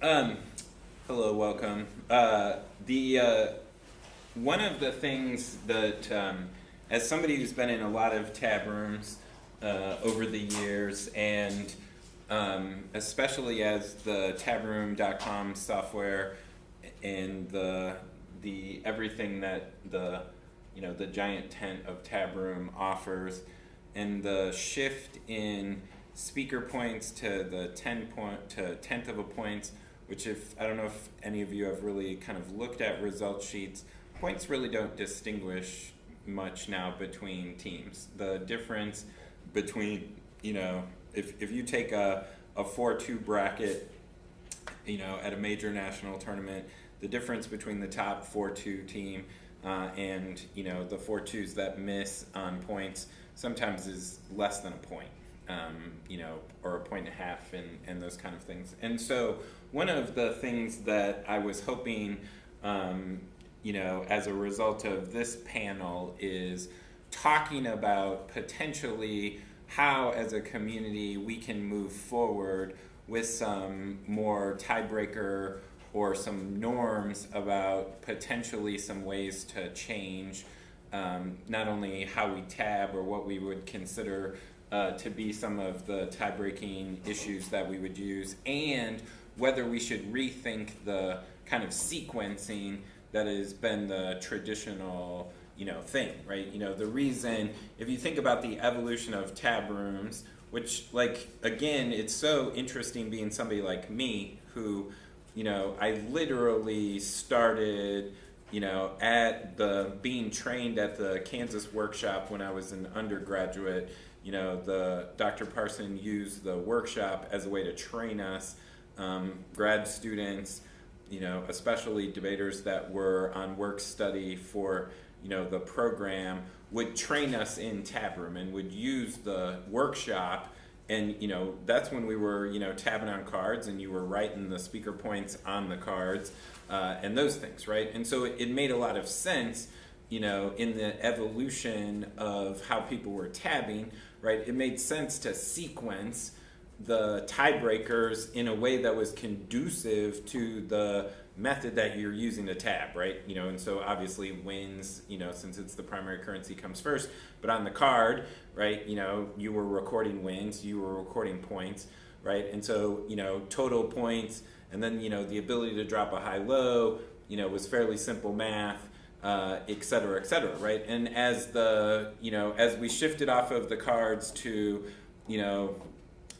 Um, Hello, welcome. One of the things that, as somebody who's been in a lot of tab rooms over the years, and especially as the tabroom.com software and the everything that the giant tent of Tabroom offers, and the shift in speaker points to the 10th of a point, which, if I don't know if any of you have really kind of looked at result sheets, points really don't distinguish much now between teams. The difference between, if you take a 4-2 bracket, at a major national tournament, the difference between the top 4-2 team and the 4-2s that miss on points sometimes is less than a point, or a point and a half, and those kind of things. And so one of the things that I was hoping, as a result of this panel, is talking about potentially how, as a community, we can move forward with some more tiebreaker or some norms about potentially some ways to change not only how we tab or what we would consider to be some of the tie-breaking issues that we would use, and whether we should rethink the kind of sequencing that has been the traditional thing, right? The reason, if you think about the evolution of tab rooms, which, again, it's so interesting being somebody like me who, I literally started, being trained at the Kansas workshop when I was an undergraduate. The Dr. Parson used the workshop as a way to train us, grad students, especially debaters that were on work study for, the program, would train us in tab room and would use the workshop. And that's when we were tabbing on cards, and you were writing the speaker points on the cards, and those things, right? And so it made a lot of sense, in the evolution of how people were tabbing, right? It made sense to sequence the tiebreakers in a way that was conducive to the method that you're using to tab, right? And so obviously wins, since it's the primary currency, comes first. But on the card, right, you were recording wins, you were recording points, right? And so, total points, and then, the ability to drop a high-low, was fairly simple math, et cetera, right? And as as we shifted off of the cards to,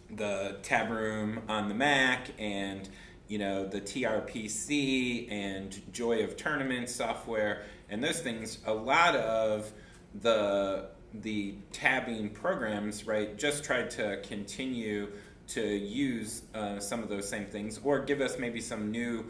the tab room on the Mac, and the TRPC and Joy of Tournaments software and those things, a lot of the tabbing programs, right, just tried to continue to use some of those same things, or give us maybe some new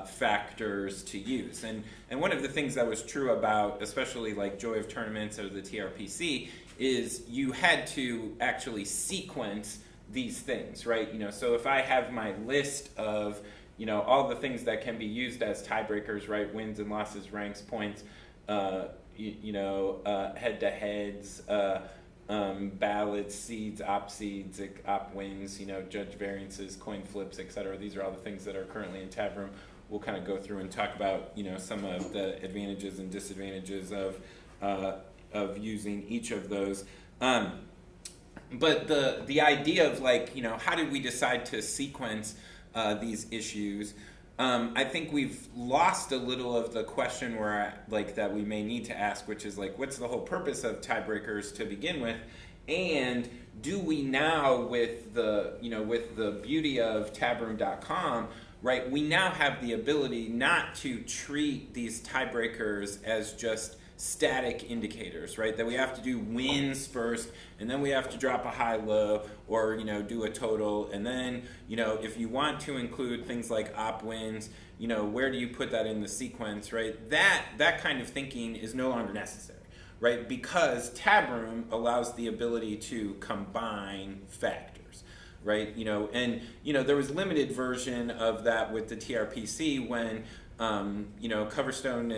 factors to use. And one of the things that was true about, especially like Joy of Tournaments or the TRPC, is you had to actually sequence these things, right? So if I have my list of, all the things that can be used as tiebreakers, right? Wins and losses, ranks, points, head-to-heads, ballots, seeds, op wins, judge variances, coin flips, etc. These are all the things that are currently in tab room. We'll kind of go through and talk about, some of the advantages and disadvantages of using each of those. But the idea of how did we decide to sequence these issues? I think we've lost a little of the question that we may need to ask, which is what's the whole purpose of tiebreakers to begin with, and do we now, with the beauty of tabroom.com, right? We now have the ability not to treat these tiebreakers as just static indicators, right? That we have to do wins first, and then we have to drop a high-low, or do a total, and then if you want to include things like op wins, where do you put that in the sequence, right? That kind of thinking is no longer necessary, right? Because Tabroom allows the ability to combine factors, right? And there was limited version of that with the TRPC when Coverstone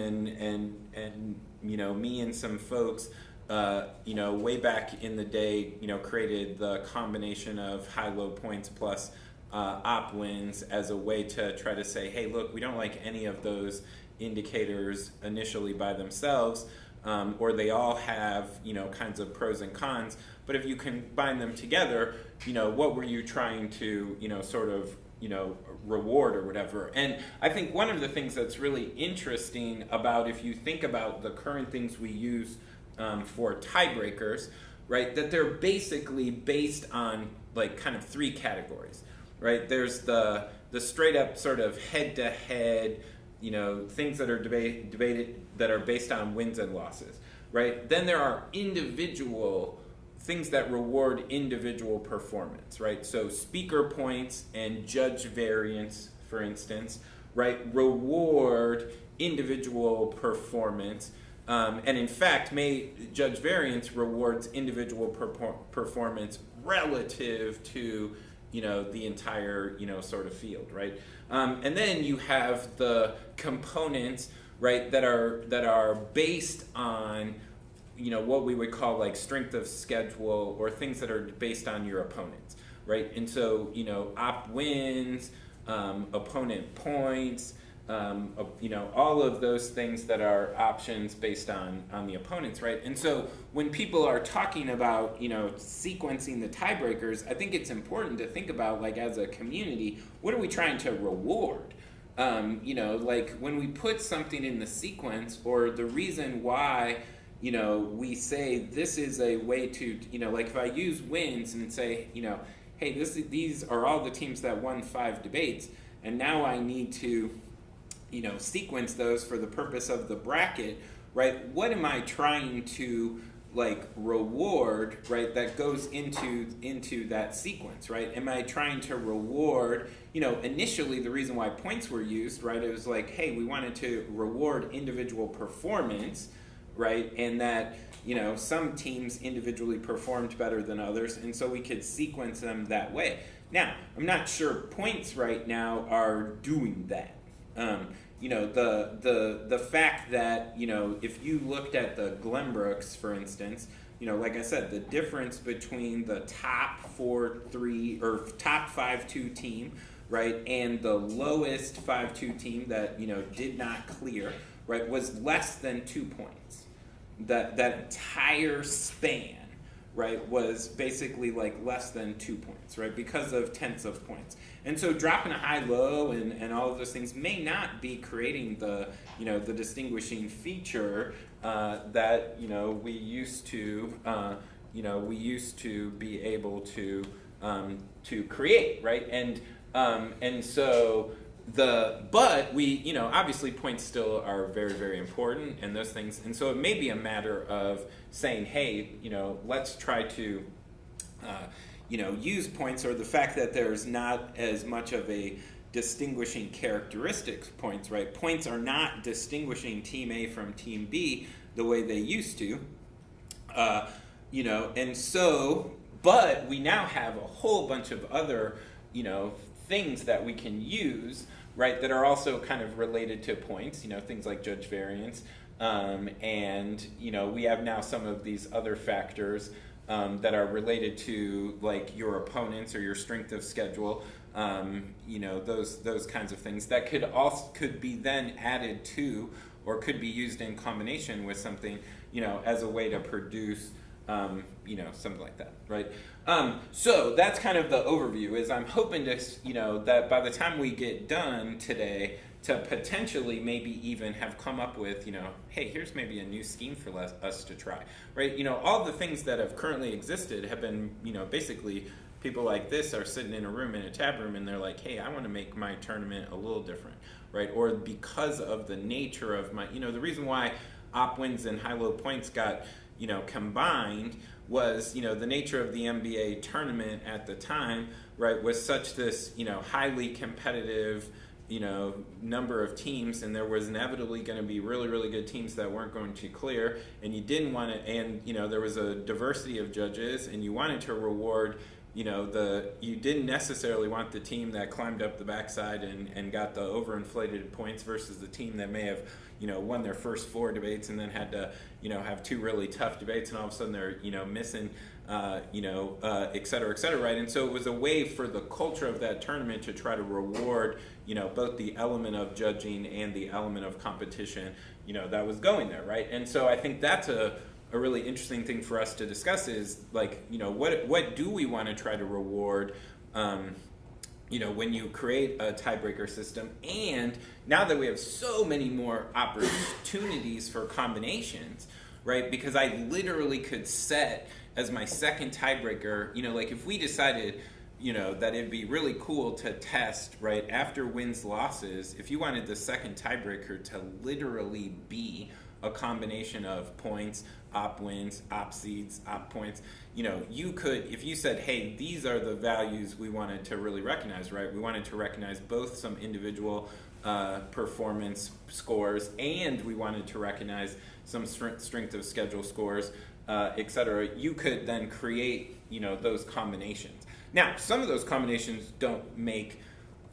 and me and some folks, way back in the day, created the combination of high-low points plus op wins as a way to try to say, hey, look, we don't like any of those indicators initially by themselves, or they all have, kinds of pros and cons. But if you combine them together, what were you trying to, sort of, reward or whatever. And I think one of the things that's really interesting about, if you think about the current things we use for tiebreakers, right, that they're basically based on like kind of three categories, right? There's the straight up sort of head-to-head, things that are debated that are based on wins and losses, right? Then there are individual things that reward individual performance, right? So speaker points and judge variance, for instance, right, reward individual performance. And in fact, judge variance rewards individual performance relative to, the entire, sort of field, right? And then you have the components, right, that are based on, what we would call like strength of schedule, or things that are based on your opponents, right? And so, op wins, opponent points, all of those things that are options based on the opponents, right? And so when people are talking about, sequencing the tiebreakers, I think it's important to think about, like, as a community, what are we trying to reward? Like when we put something in the sequence, or the reason why, we say this is a way to, like if I use wins and say, hey, these are all the teams that won 5 debates, and now I need to, sequence those for the purpose of the bracket, right? What am I trying to like reward, right, that goes into that sequence, right? Am I trying to reward, initially the reason why points were used, right, it was like, hey, we wanted to reward individual performance, right, and that, some teams individually performed better than others, and so we could sequence them that way. Now, I'm not sure points right now are doing that. The fact that, if you looked at the Glenbrooks, for instance, like I said, the difference between the top 4-3 or top 5-2 team, right, and the lowest 5-2 team that, did not clear, right, was less than 2 points. That entire span, right, was basically like less than 2 points, right, because of tenths of points. And so dropping a high-low and all of those things may not be creating the, the distinguishing feature that, we used to, be able to create, right? And so but we, obviously points still are very, very important, and those things. And so it may be a matter of saying, hey, let's try to, use points, or the fact that there's not as much of a distinguishing characteristics points, right? Points are not distinguishing team A from team B the way they used to, and so, but we now have a whole bunch of other, things that we can use, right, that are also kind of related to points, things like judge variance, and, we have now some of these other factors that are related to like your opponents or your strength of schedule, those kinds of things that could be then added to, or could be used in combination with something, as a way to produce, something like that, right? So that's kind of the overview. Is I'm hoping to, that by the time we get done today, to potentially maybe even have come up with, hey, here's maybe a new scheme for us to try, right? All the things that have currently existed have been, basically people like this are sitting in a room, in a tab room, and they're like, hey, I want to make my tournament a little different, right? Or because of the nature of my, the reason why op wins and high-low points got, combined was, the nature of the NBA tournament at the time, right, was such this, highly competitive, number of teams, and there was inevitably going to be really, really good teams that weren't going to clear, and you didn't want to, and, there was a diversity of judges, and you wanted to reward, you didn't necessarily want the team that climbed up the backside and got the overinflated points versus the team that may have, won their first 4 debates and then had to, have 2 really tough debates, and all of a sudden they're, missing et cetera, right? And so it was a way for the culture of that tournament to try to reward, both the element of judging and the element of competition, that was going there, right? And so I think that's a really interesting thing for us to discuss is like, what do we want to try to reward, when you create a tiebreaker system, and now that we have so many more opportunities for combinations, right? Because I literally could set as my second tiebreaker, like if we decided, that it'd be really cool to test, right, after wins, losses, if you wanted the second tiebreaker to literally be a combination of points, op wins, op seeds, op points, you could, if you said, hey, these are the values we wanted to really recognize, right? We wanted to recognize both some individual performance scores, and we wanted to recognize some strength of schedule scores, et cetera. You could then create, those combinations. Now, some of those combinations don't make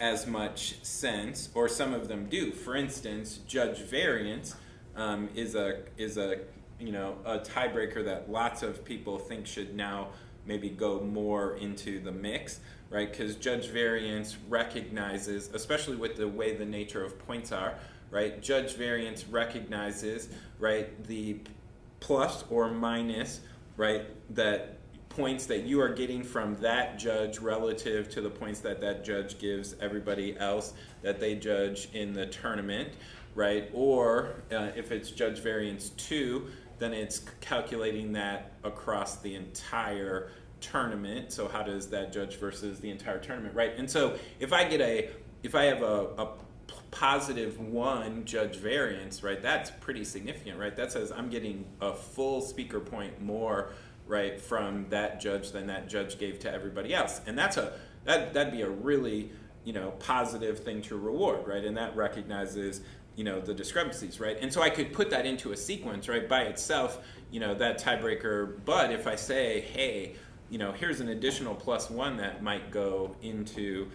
as much sense, or some of them do. For instance, judge variance is a tiebreaker that lots of people think should now maybe go more into the mix, right? Because judge variance recognizes, especially with the way the nature of points are, right? Judge variance recognizes, right, the plus or minus, right, that points that you are getting from that judge relative to the points that that judge gives everybody else that they judge in the tournament, right? Or if it's judge variance 2, then it's calculating that across the entire tournament. So how does that judge versus the entire tournament, right? And so if I have a positive 1 judge variance, right, that's pretty significant, right? That says I'm getting a full speaker point more, right, from that judge than that judge gave to everybody else. And that'd be a really, positive thing to reward, right? And that recognizes, the discrepancies, right? And so I could put that into a sequence, right, by itself, that tiebreaker. But if I say, hey, here's an additional +1 that might go into,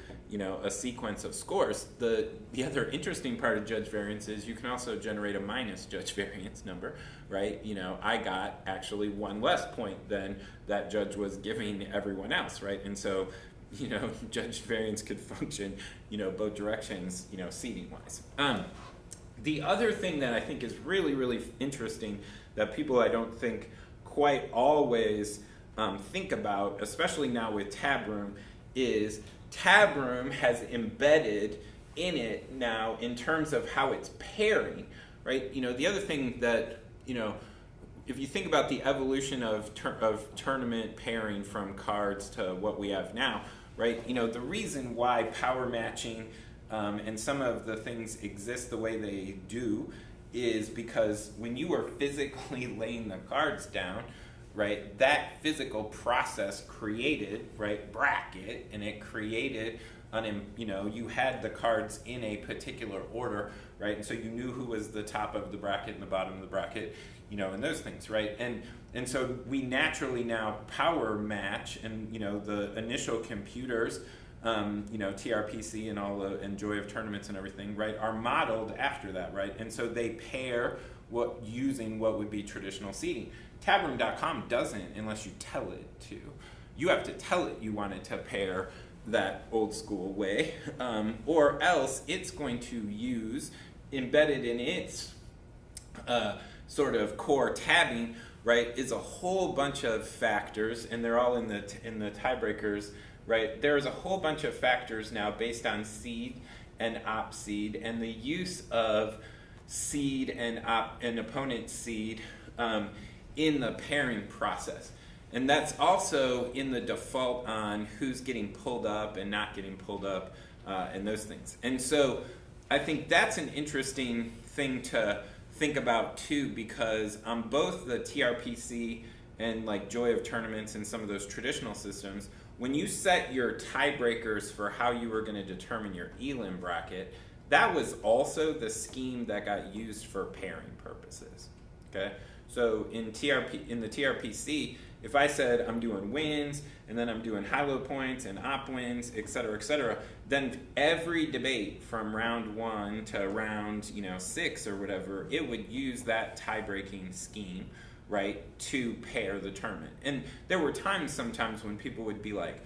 a sequence of scores. The other interesting part of judge variance is you can also generate a minus judge variance number, right? I got actually 1 less point than that judge was giving everyone else, right? And so, judge variance could function, both directions, seeding wise. The other thing that I think is really, really interesting that people I don't think quite always think about, especially now with Tab Room, is Tab Room has embedded in it now in terms of how it's pairing, right? The other thing that, if you think about the evolution of tournament pairing from cards to what we have now, right? The reason why power matching and some of the things exist the way they do is because when you were physically laying the cards down, right, that physical process created, right, bracket, and it created you had the cards in a particular order, right, and so you knew who was the top of the bracket and the bottom of the bracket, and those things, right, and so we naturally now power match, and the initial computers, TRPC and Joy of Tournaments and everything, right, are modeled after that, right, and so they pair using what would be traditional seeding. Tabroom.com doesn't unless you tell it to. You have to tell it you want it to pair that old school way, or else it's going to use, embedded in its sort of core tabbing, right, is a whole bunch of factors, and they're all in the tiebreakers, right? There's a whole bunch of factors now based on seed and op seed, and the use of seed and opponent seed in the pairing process. And that's also in the default on who's getting pulled up and not getting pulled up, and those things. And so I think that's an interesting thing to think about too, because on both the TRPC and like Joy of Tournaments and some of those traditional systems, when you set your tiebreakers for how you were going to determine your elim bracket, that was also the scheme that got used for pairing purposes. Okay, so in the TRPC, if I said I'm doing wins and then I'm doing high-low points and op wins, et cetera, then every debate from round 1 to round 6 or whatever, it would use that tie-breaking scheme, right, to pair the tournament. And there were sometimes when people would be like,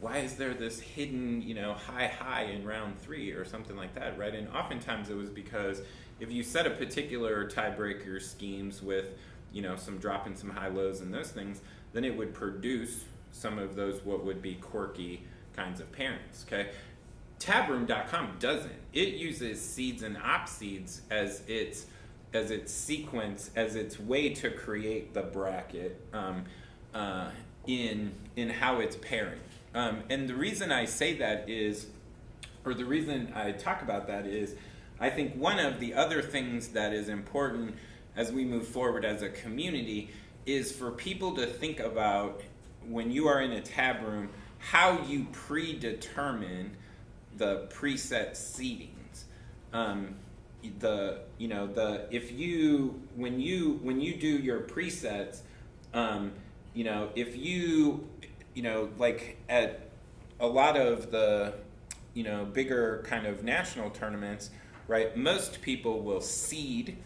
why is there this hidden, high in round 3 or something like that, right? And oftentimes it was because if you set a particular tiebreaker schemes with, some drop and some high lows and those things, then it would produce some of those what would be quirky kinds of pairings, okay? Tabroom.com doesn't. It uses seeds and op seeds as its sequence, as its way to create the bracket in how it's pairing. And the reason I say that is, or the reason I talk about that is, I think one of the other things that is important as we move forward as a community is for people to think about, when you are in a tab room, how you predetermine the preset seedings. When you do your presets, if you like at a lot of the bigger kind of national tournaments, right, most people will seed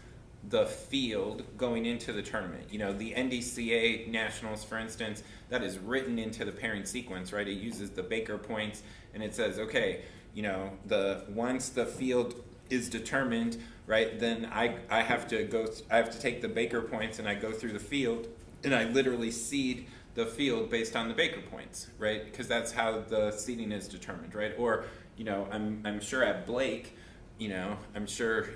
the field going into the tournament. The NDCA nationals, for instance, that is written into the pairing sequence, right? It uses the Baker points, and it says, okay, once the field is determined, right, then I have to take the Baker points and I go through the field and I literally seed the field based on the Baker points, right? Because that's how the seeding is determined, right? Or, I'm sure at Blake, I'm sure,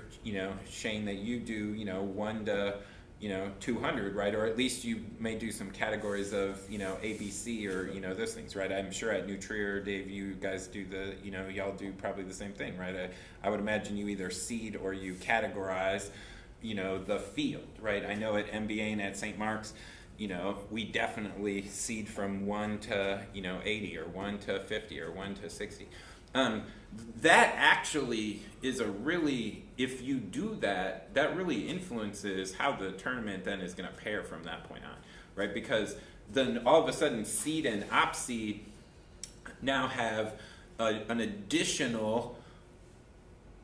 Shane, that you do, 1 to, 200, right? Or at least you may do some categories of, ABC or, those things, right? I'm sure at Nutrier, Dave, you guys do y'all do probably the same thing, right? I would imagine you either seed or you categorize, the field, right? I know at MBA and at St. Mark's, we definitely seed from 1 to, 80 or 1 to 50 or 1 to 60. That actually is if you do that, that really influences how the tournament then is going to pair from that point on, right? Because then all of a sudden seed and op seed now have an additional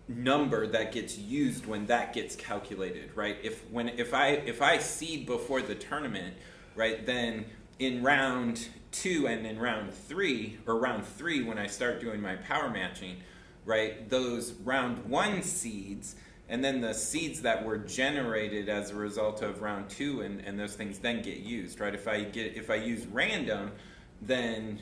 number that gets used when that gets calculated, right? If I seed before the tournament, right, then in round 2 and in round 3, or round 3 when I start doing my power matching, right, those round 1 seeds and then the seeds that were generated as a result of round 2 and those things then get used, right? If I use random, then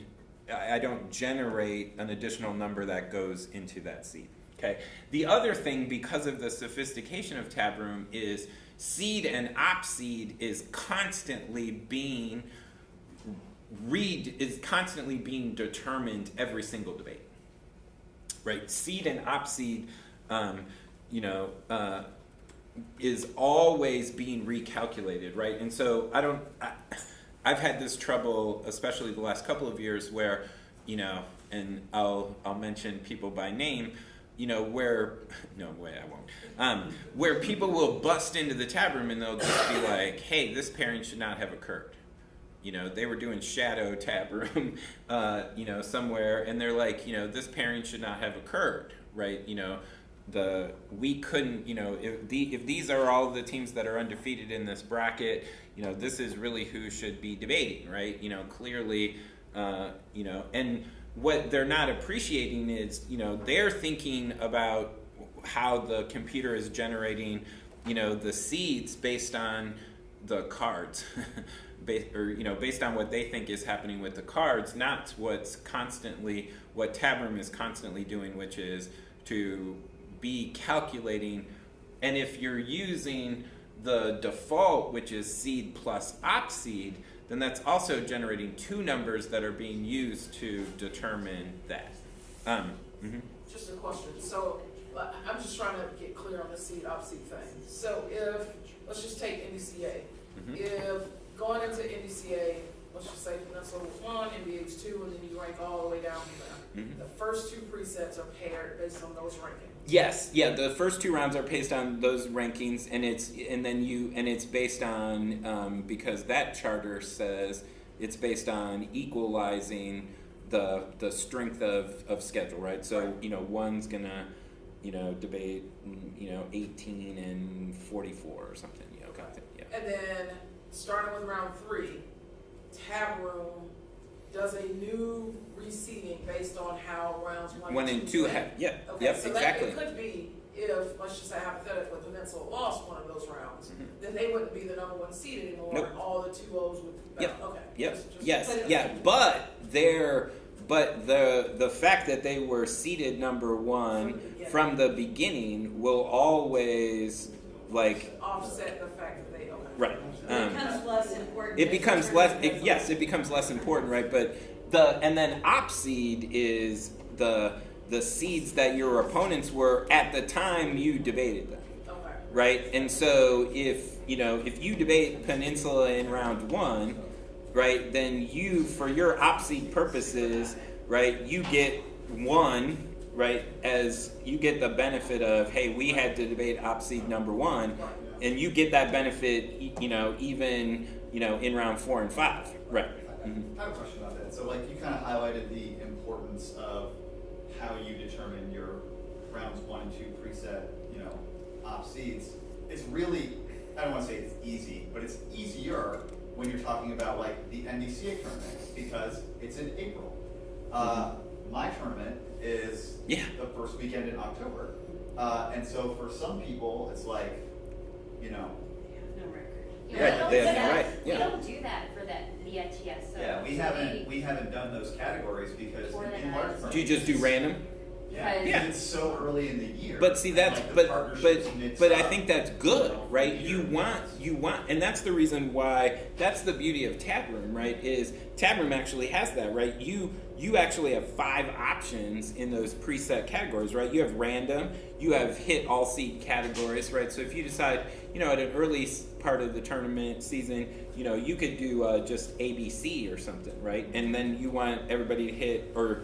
I don't generate an additional number that goes into that seed. Okay. The other thing, because of the sophistication of Tabroom, is seed and op seed is constantly being determined every single debate. Right? Seed and op seed, is always being recalculated, right? And so I've had this trouble, especially the last couple of years, where, and I'll mention people by name, where people will bust into the tab room and they'll just be like, hey, this pairing should not have occurred. They were doing shadow tab room, somewhere, and they're like, this pairing should not have occurred, right? We couldn't, if these are all the teams that are undefeated in this bracket, this is really who should be debating, right? Clearly, and what they're not appreciating is, they're thinking about how the computer is generating, the seeds based on the cards, based on what they think is happening with the cards, not what Tabroom is constantly doing, which is to be calculating. And if you're using the default, which is seed plus op seed, then that's also generating 2 numbers that are being used to determine that. Just a question. So I'm just trying to get clear on the seed op seed thing. So let's just take NDCA. If going into NDCA, let's just say Peninsula was 1, NBA's 2, and then you rank all the way down from there. The first 2 presets are paired based on those rankings. Yes, yeah. The first 2 rounds are based on those rankings, and it's based on because that charter says it's based on equalizing the strength of schedule, right? So one's gonna debate 18 and 44 or something, kind of thing. Yeah. And then starting with round 3, tab room does a new reseeding based on how rounds 1 and 2 went. Okay, so Exactly. that it could be if, let's just say hypothetically, Peninsula lost one of those rounds, then they wouldn't be the number 1 seed anymore. Nope. All the 2-0s would be back. Okay. But the fact that they were seeded number 1 from the beginning will always offset the fact that they right. It becomes less important. It becomes less important, right? But and then op seed is the seeds that your opponents were at the time you debated them. Okay. Right? And so if you debate Peninsula in round 1, right, then you, for your op seed purposes, right, you get 1, right, as you get the benefit of, hey, we had to debate op seed number 1, and you get that benefit, even, in round 4 and 5, right? I have a question about that. So, you kind of highlighted the importance of how you determine your rounds 1 and 2 preset, op seeds. It's really, I don't want to say it's easy, but it's easier when you're talking about the NDCA tournament because it's in April. My tournament is the first weekend in October, and so for some people it's no record. We don't do that for the NTS. So yeah, we haven't done those categories because in large part. Do you just do random? Yeah, it's so early in the year. But see, that's but I think that's good, right? You want, and that's the reason why. That's the beauty of Tab Room, right? Is Tab Room actually has that, right? You actually have 5 options in those preset categories, right? You have random, you have hit all seed categories, right? So if you decide, at an early part of the tournament season, you could do just ABC or something, right? And then you want everybody to hit, or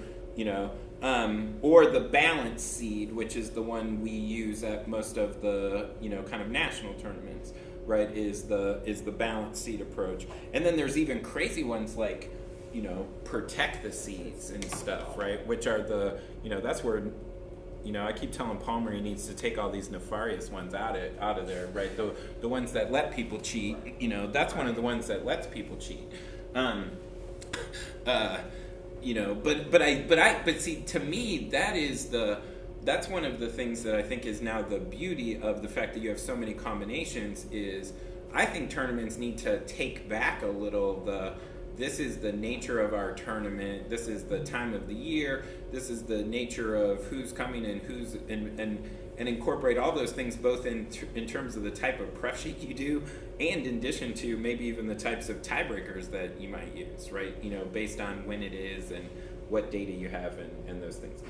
the balance seed, which is the one we use at most of the kind of national tournaments, right? Is the balance seed approach, and then there's even crazy ones like protect the seeds and stuff, right? Which are the that's where I keep telling Palmer he needs to take all these nefarious ones out of there, right? The ones that let people cheat, that's one of the ones that lets people cheat. But see, to me, that's one of the things that I think is now the beauty of the fact that you have so many combinations is I think tournaments need to take back a little this is the nature of our tournament, this is the time of the year, this is the nature of who's coming and who's and incorporate all those things both in terms of the type of prep sheet you do and in addition to maybe even the types of tiebreakers that you might use, right? Based on when it is and what data you have and those things.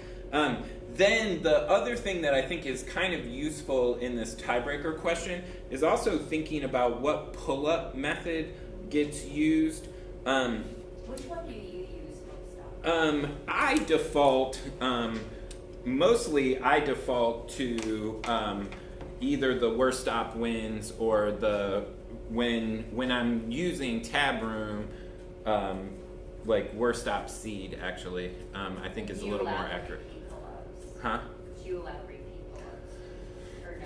Then the other thing that I think is kind of useful in this tiebreaker question is also thinking about what pull-up method gets used. Which one do you use most often? I default, mostly I default to either the worst stop wins or when I'm using Tab Room, worst stop seed actually, I think is a little more accurate. Huh? Do you allow repeat pull-ups or no?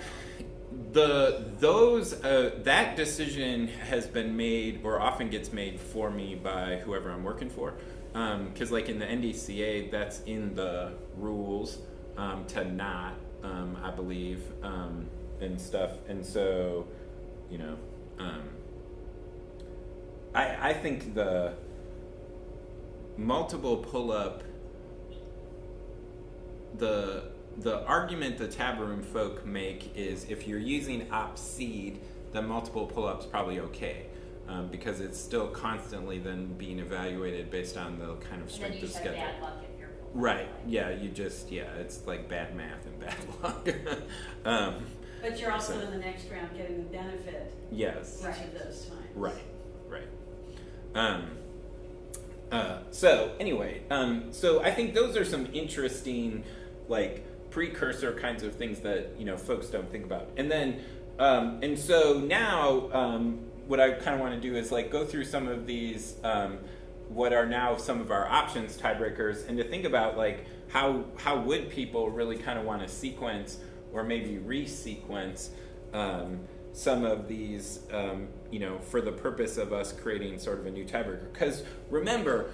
That decision has been made or often gets made for me by whoever I'm working for, because in the NDCA that's in the rules to not, I believe, and stuff, and so I think the multiple pull-up, the argument the Tab Room folk make is if you're using op seed, then multiple pull-ups probably okay, because it's still constantly then being evaluated based on the kind of strength of schedule. Bad luck if you're right. Yeah. It's like bad math and bad luck. But you're also in the next round getting the benefit. Yes. Each of those times. Right. So anyway, so I think those are some interesting precursor kinds of things that folks don't think about. And then and so now what I kind of want to do is go through some of these what are now some of our options tiebreakers, and to think about how would people really kind of want to sequence or maybe resequence some of these, for the purpose of us creating sort of a new tiebreaker. Because remember,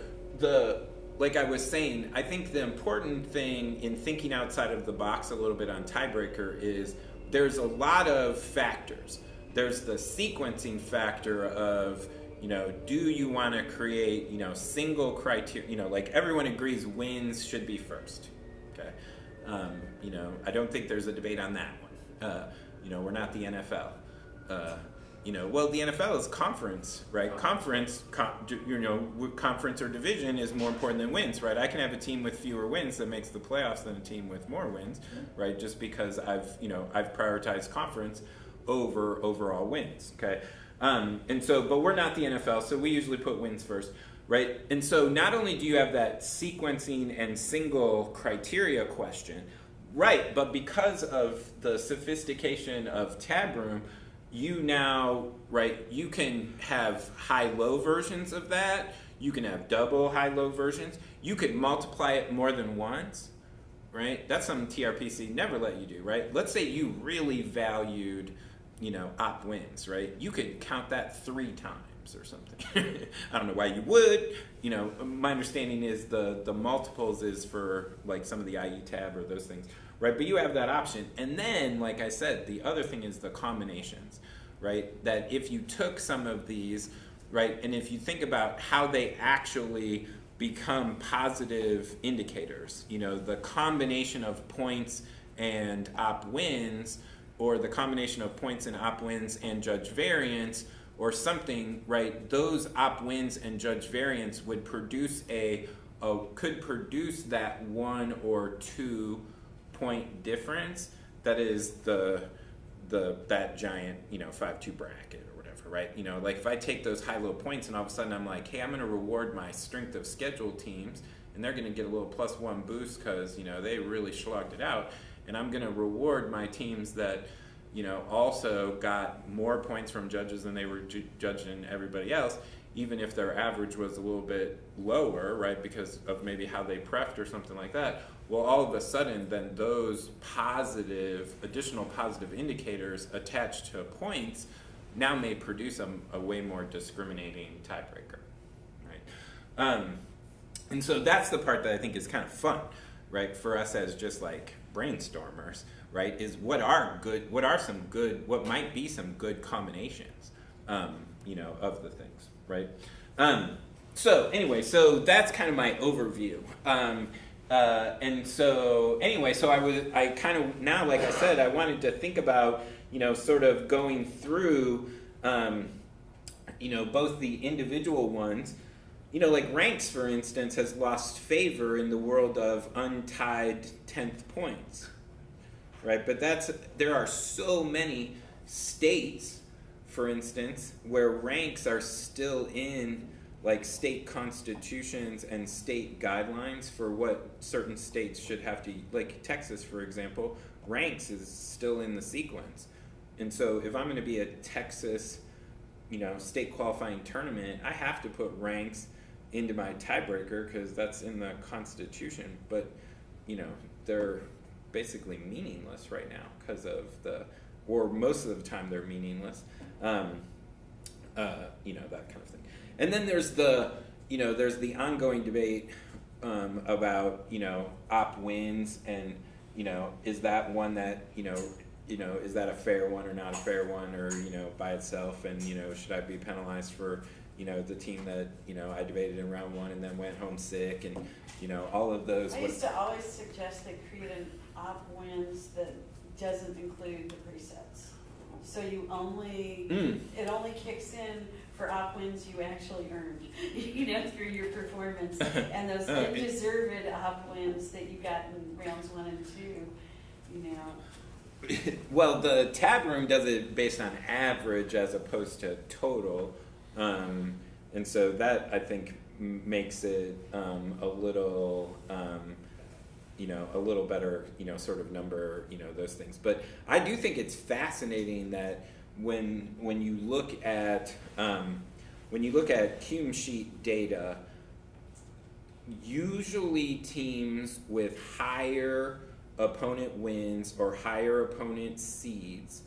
like I was saying, I think the important thing in thinking outside of the box a little bit on tiebreaker is there's a lot of factors. There's the sequencing factor of, do you want to create, single criteria, like everyone agrees wins should be first, okay? I don't think there's a debate on that one. We're not the NFL. Well, the NFL is conference, right? Conference or division is more important than wins, right? I can have a team with fewer wins that makes the playoffs than a team with more wins, right? Just because I've prioritized conference over overall wins, okay? But we're not the NFL, so we usually put wins first, right? And so not only do you have that sequencing and single criteria question, right, but because of the sophistication of Tab Room, you now, right, you can have high-low versions of that. You can have double high-low versions. You could multiply it more than once, right? That's something TRPC never let you do, right? Let's say you really valued, op wins, right? You could count that 3 times or something. I don't know why you would. My understanding is the multiples is for like some of the IE tab or those things, right? But you have that option. And then, like I said, the other thing is the combinations, right? That if you took some of these, right, and if you think about how they actually become positive indicators, the combination of points and op wins, or the combination of points and op wins and judge variance, or something, right? Those op wins and judge variance would produce could produce that 1 or 2 point difference. That is that giant 5-2 bracket or whatever, right? Like if I take those high-low points and all of a sudden I'm like, hey, I'm going to reward my strength of schedule teams, and they're going to get a little +1 boost because they really slugged it out. And I'm going to reward my teams that, also got more points from judges than they were judging everybody else, even if their average was a little bit lower, right, because of maybe how they prepped or something like that. Well, all of a sudden, then those additional positive indicators attached to points now may produce a way more discriminating tiebreaker, right? And so that's the part that I think is kind of fun, right, for us as just like brainstormers, right, is what might be some good combinations, of the things, right? So anyway, so that's kind of my overview. And so anyway, so I kind of, now, like I said, I wanted to think about, sort of going through, both the individual ones, like ranks, for instance, has lost favor in the world of untied 10th points, right? But there are so many states, for instance, where ranks are still in like state constitutions and state guidelines for what certain states should have to, like Texas, for example, ranks is still in the sequence. And so if I'm going to be a Texas, state qualifying tournament, I have to put ranks into my tiebreaker because that's in the Constitution. But, they're basically meaningless right now because of or most of the time they're meaningless, that kind of thing. And then there's there's the ongoing debate about, op wins and, is that one that, is that a fair one or not a fair one, or, by itself, and, should I be penalized for, the team that, I debated in round 1 and then went home sick, and, all of those. I used to always suggest they create an op wins that doesn't include the presets. So you it only kicks in for op wins you actually earned, through your performance, and those undeserved op wins that you got in rounds 1 and 2, Well, the tab room does it based on average as opposed to total, and so that I think makes it a little better, sort of number, those things. But I do think it's fascinating that when you look at Cume sheet data, usually teams with higher opponent wins or higher opponent seeds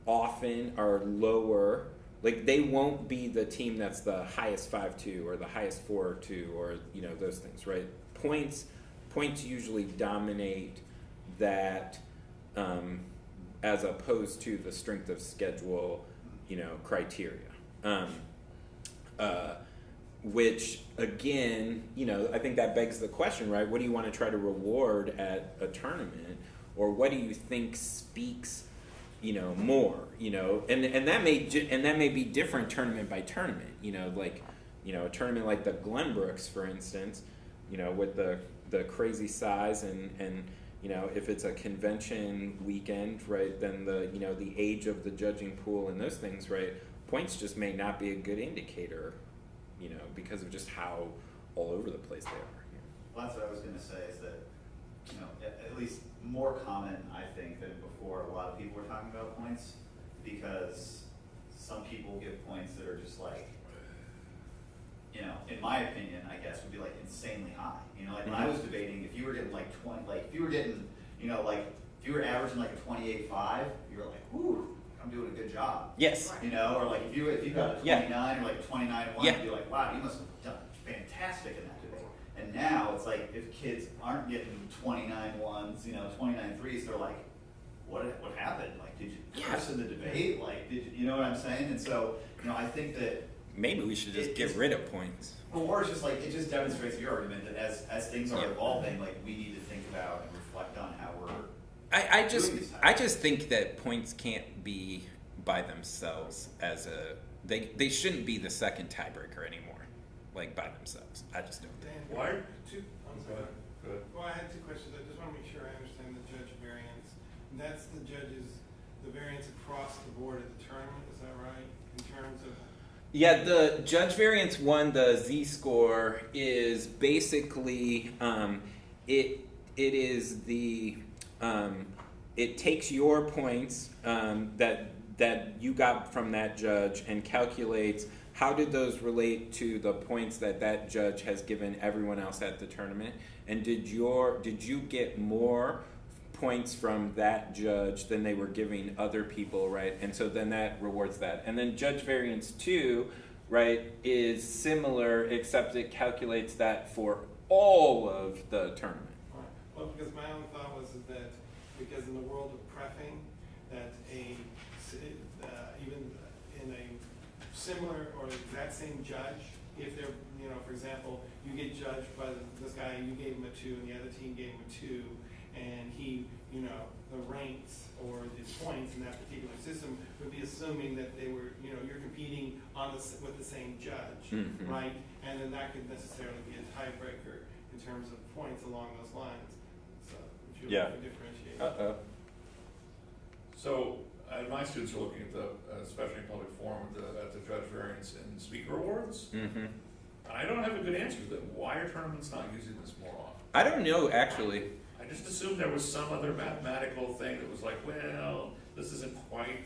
often are lower. Like, they won't be the team that's the highest 5-2 or the highest 4-2 or, you know, those things, right? Points usually dominate that, as opposed to the strength of schedule, you know, criteria. Which, again, you know, I think that begs the question, right? What do you want to try to reward at a tournament? Or what do you think speaks, you know, more, you know? And that may be different tournament by tournament, you know, like, you know, a tournament like the Glenbrooks, for instance, you know, with the crazy size and you know, if it's a convention weekend, right, then the, you know, the age of the judging pool and those things, right, points just may not be a good indicator, you know, because of just how all over the place they are. Well, that's what I was going to say, is that, you know, at least more common, I think, than before, a lot of people were talking about points, because some people give points that are just like, you know, in my opinion, I guess, would be like insanely high. You know, like when I was debating, if you were getting like 20, like if you were getting, you know, like if you were averaging like a 28.5, you were like, whoo, I'm doing a good job. Yes. You know, or like if you got a 29 or like a 29.1, you'd be like, wow, you must have done fantastic in that debate. And now it's like, if kids aren't getting 29.1s, you know, 29.3s, they're like, what happened? Like, did you curse in the debate? Like, you know what I'm saying? And so, you know, I think that Maybe we should just get rid of points. Well, or it's just like, it just demonstrates your argument that as things are evolving, like, we need to think about and reflect on how we're I just think that points can't be by themselves as a they shouldn't be the second tiebreaker anymore, like by themselves. I just don't think. Why? I'm sorry. Go ahead. Well, I had two questions. I just want to make sure I understand the judge variance. And that's the variance across the board at the tournament, is that right? In terms of... Yeah, the judge variance one, the Z-score, is basically, it is the, it takes your points that you got from that judge and calculates how did those relate to the points that judge has given everyone else at the tournament, and did you get more points from that judge than they were giving other people, right? And so then that rewards that. And then judge variance 2, right, is similar, except it calculates that for all of the tournament. Right. Well, because my own thought was that because in the world of preffing, that even in a similar or exact same judge, if they're, you know, for example, you get judged by this guy and you gave him a 2 and the other team gave him a 2, and he, you know, the ranks or the points in that particular system would be assuming that they were, you know, you're competing on with the same judge, right? And then that could necessarily be a tiebreaker in terms of points along those lines. So if you're looking for differentiation. So my students are looking at the, especially in public forum, at the judge variance and speaker awards. I don't have a good answer to that. Why are tournaments not using this more often? I don't know, actually. I just assumed there was some other mathematical thing that was like, well, this isn't quite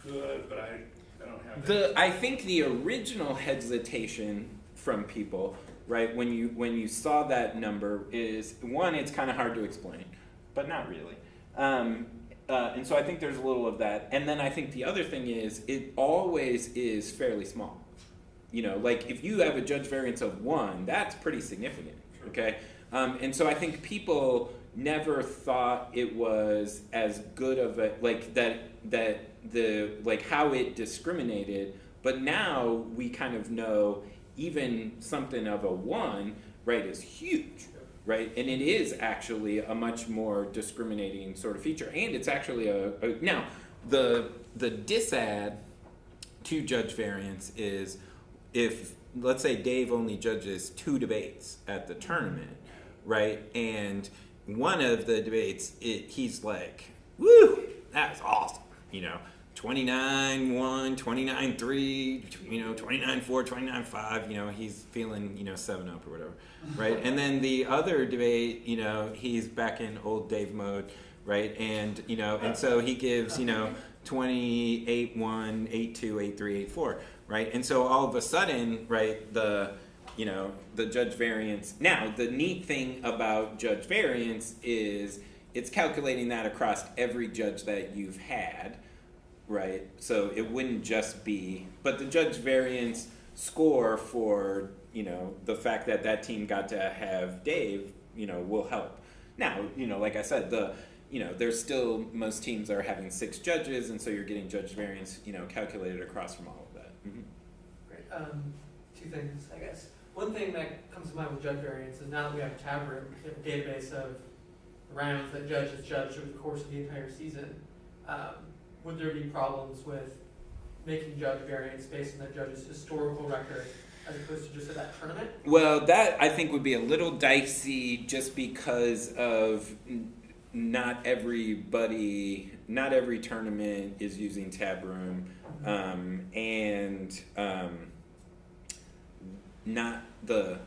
good, but I don't have I think the original hesitation from people, right, when you saw that number is, one, it's kind of hard to explain, but not really. And so I think there's a little of that. And then I think the other thing is, it always is fairly small. You know, like if you have a judge variance of 1, that's pretty significant, okay? And so I think people never thought it was as good of a, like like how it discriminated, but now we kind of know even something of a 1, right, is huge, right? And it is actually a much more discriminating sort of feature, and it's actually now the disad to judge variance is if, let's say, Dave only judges 2 debates at the tournament, right, and one of the debates, he's like, woo, that's awesome, you know, 29-1, 29-3, you know, 29-4, 29-5, you know, he's feeling, you know, 7-up or whatever, right? And then the other debate, you know, he's back in old Dave mode, right? And, you know, and so he gives, you know, 28-1, 8-2, 8-3, 8-4, right? And so all of a sudden, right, the judge variance. Now, the neat thing about judge variance is it's calculating that across every judge that you've had, right? So it wouldn't just be, but the judge variance score for, you know, the fact that that team got to have Dave, you know, will help. Now, you know, like I said, you know, there's still, most teams are having 6 judges, and so you're getting judge variance, you know, calculated across from all of that. Mm-hmm. Great. 2 things, I guess. One thing that comes to mind with judge variance is now that we have a tab room, we have a database of rounds that judges judged over the course of the entire season. Would there be problems with making judge variance based on that judge's historical record as opposed to just at that tournament? Well, that I think would be a little dicey just because of not every tournament is using tab room, not the,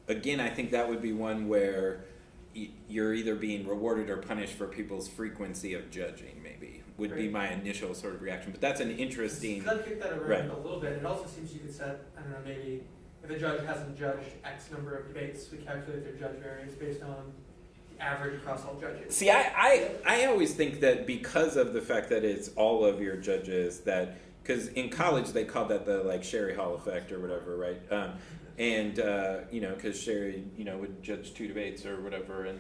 again, I think that would be one where you're either being rewarded or punished for people's frequency of judging, maybe, would be my initial sort of reaction. But that's an interesting... I'd kick that around a little bit. It also seems you could set, I don't know, maybe if a judge hasn't judged X number of debates, we calculate their judge variance based on the average across all judges. See, I always think that because of the fact that it's all of your judges, that, because in college they called that the, like, Sherry Hall effect or whatever, right? You know, because Sherry, you know, would judge 2 debates or whatever,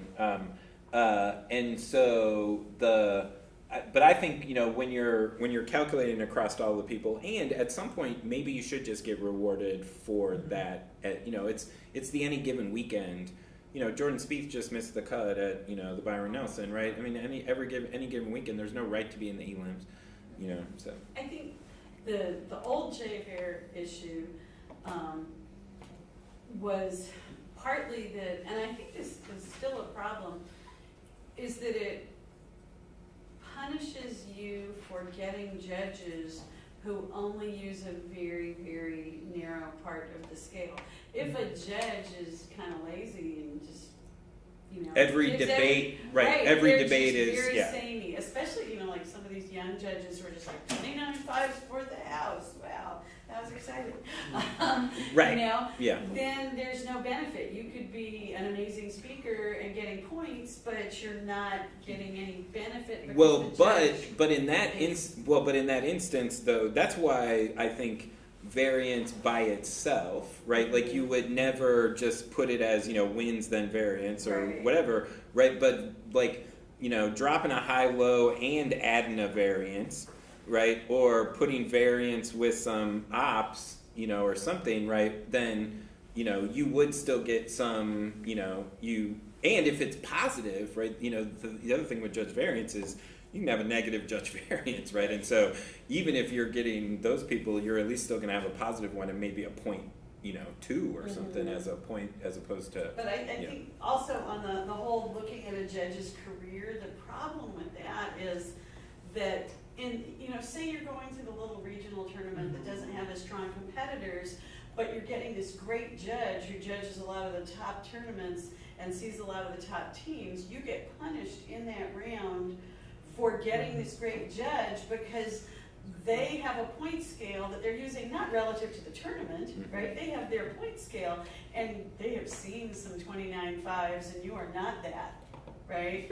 and so but I think, you know, when you're calculating across all the people, and at some point maybe you should just get rewarded for that. You know, it's the any given weekend. You know, Jordan Spieth just missed the cut at, you know, the Byron Nelson, right? I mean, any given weekend, there's no right to be in the elims. You know, so I think the old JVAR issue was partly that, and I think this is still a problem, is that it punishes you for getting judges who only use a very, very narrow part of the scale. If a judge is kind of lazy and just, you know, every debate is very samey, especially, you know, like some of these young judges who are just like 29 fives for the house. Wow, that was exciting. Right. You know, yeah. Then there's no benefit. You could be an amazing speaker and getting points, but you're not getting any benefit. Well, but in that instance, though, that's why I think variance by itself, right? Like you would never just put it as, you know, wins then variance or whatever, right? But like, you know, dropping a high low and adding a variance, right? Or putting variance with some ops, you know, or something, right? Then, you know, you would still get some, you know, and if it's positive, right? You know, the other thing with judge variance is you can have a negative judge variance, right? And so even if you're getting those people, you're at least still going to have a positive one and maybe a point, you know, 2 or something as a point, as opposed to. But I think also on the whole looking at a judge's career, the problem with that is that you know, say you're going to the little regional tournament that doesn't have as strong competitors, but you're getting this great judge who judges a lot of the top tournaments and sees a lot of the top teams, you get punished in that round for getting this great judge because they have a point scale that they're using not relative to the tournament, right? They have their point scale and they have seen some 29 fives and you are not that, right?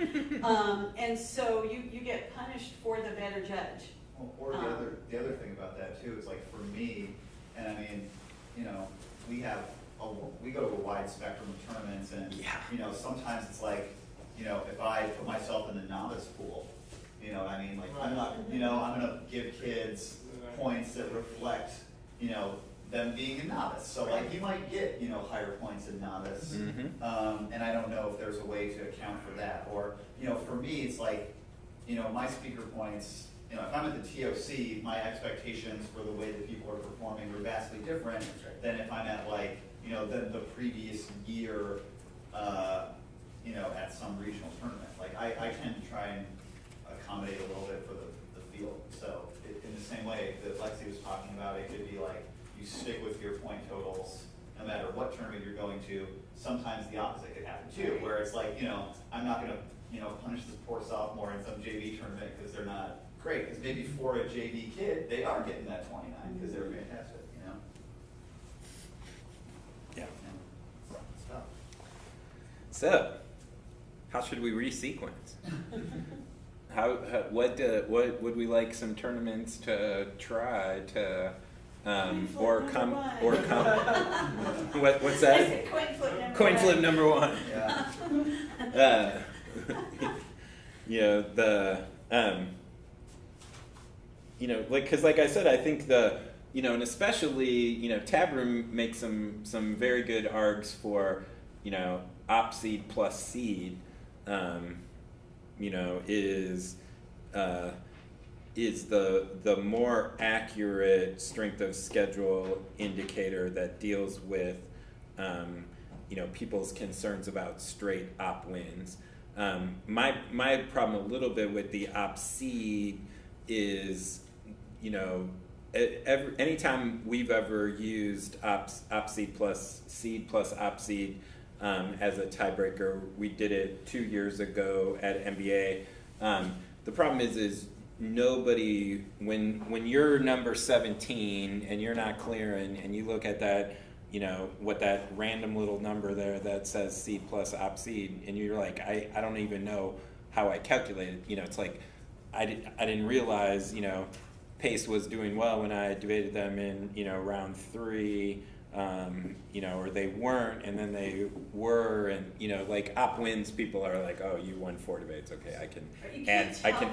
And so you get punished for the better judge. Well, or the other thing about that too is, like, for me, and I mean, you know, we go to a wide spectrum of tournaments, and you know, sometimes it's like, you know, if I put myself in the novice pool, you know what I mean? Like, I'm not, you know, I'm gonna give kids points that reflect, you know, them being a novice. So like, you might get, you know, higher points in novice, and I don't know if there's a way to account for that. Or, you know, for me, it's like, you know, my speaker points, you know, if I'm at the TOC, my expectations for the way that people are performing are vastly different than if I'm at, like, you know, the previous year, you know, at some regional tournament. Like, I tend to try and accommodate a little bit for the field. So in the same way that Lexi was talking about, it could be like you stick with your point totals no matter what tournament you're going to. Sometimes the opposite could happen too, where it's like, you know, I'm not going to, you know, punish this poor sophomore in some JV tournament because they're not great. Because maybe for a JV kid, they are getting that 29 because they're fantastic, you know? Yeah. Stuff. So, how should we resequence? what would we like some tournaments to try to what's I that? said coin flip number Coin one. flip number one. Yeah. You know, because like I said, I think and especially, Tab Room makes some very good args for, op seed plus seed, is the more accurate strength of schedule indicator that deals with, people's concerns about straight op wins. My problem a little bit with the op seed is, anytime we've ever used op seed plus op seed as a tiebreaker, we did it 2 years ago at NBA. The problem is nobody, when you're number 17 and you're not clearing, and you look at that, what that random little number there that says seed plus op seed, and you're like, I don't even know how I calculated. It's like I didn't realize, Pace was doing well when I debated them in, round 3, or they weren't, and then they were, and like op wins, people are like, oh, you won 4 debates, okay, I can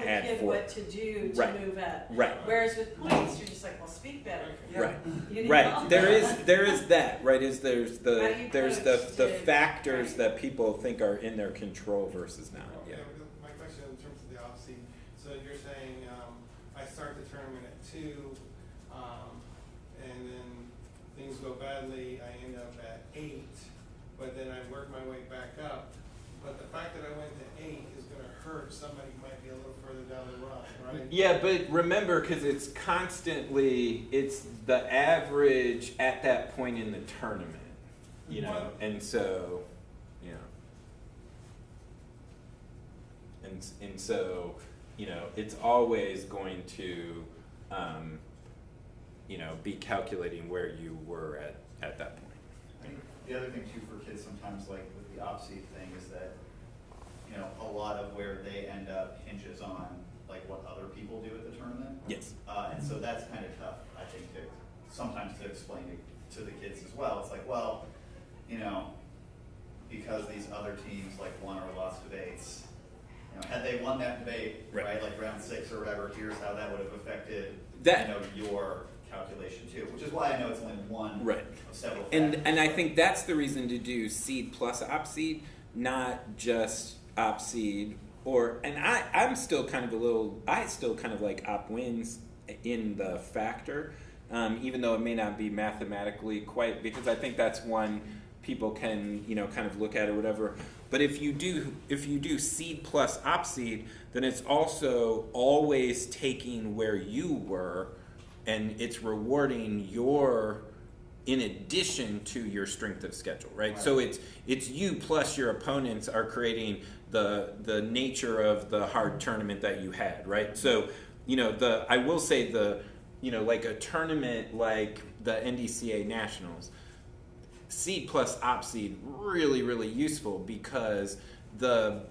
add 4. What to do to Right. move up. Right. Whereas with points, you're just like, well, speak better. Right. You know? Right. There is that, right? There's How you the coach to- factors right. that people think are in their control versus not. Yeah. My question in terms of the off-seed, so you're saying, I start the tournament at 2, and then things go badly, I end up at 8, but then I work my way back up. But the fact that I went to 8 is gonna hurt somebody who might be a little further down the run, right? Yeah, but remember, because it's the average at that point in the tournament, and so, and so, it's always going to, be calculating where you were at that point. I think the other thing too for kids sometimes, like with the op-seed thing, is that, a lot of where they end up hinges on like what other people do at the tournament. Yes. And so that's kind of tough, I think, sometimes to explain to the kids as well. It's like, well, because these other teams like won or lost debates, had they won that debate, right, like round 6 or whatever, here's how that would have affected your calculation too, which is why I know it's only one of several factors. And I think that's the reason to do seed plus op seed, not just op seed. I still kind of like op wins in the factor, even though it may not be mathematically quite, because I think that's one people can kind of look at or whatever. But if you do seed plus op seed, then it's also always taking where you were, and it's rewarding in addition to your strength of schedule, right? So it's you plus your opponents are creating the nature of the hard tournament that you had, right? So I will say like a tournament like the NDCA Nationals, seed plus op seed really, really useful, because the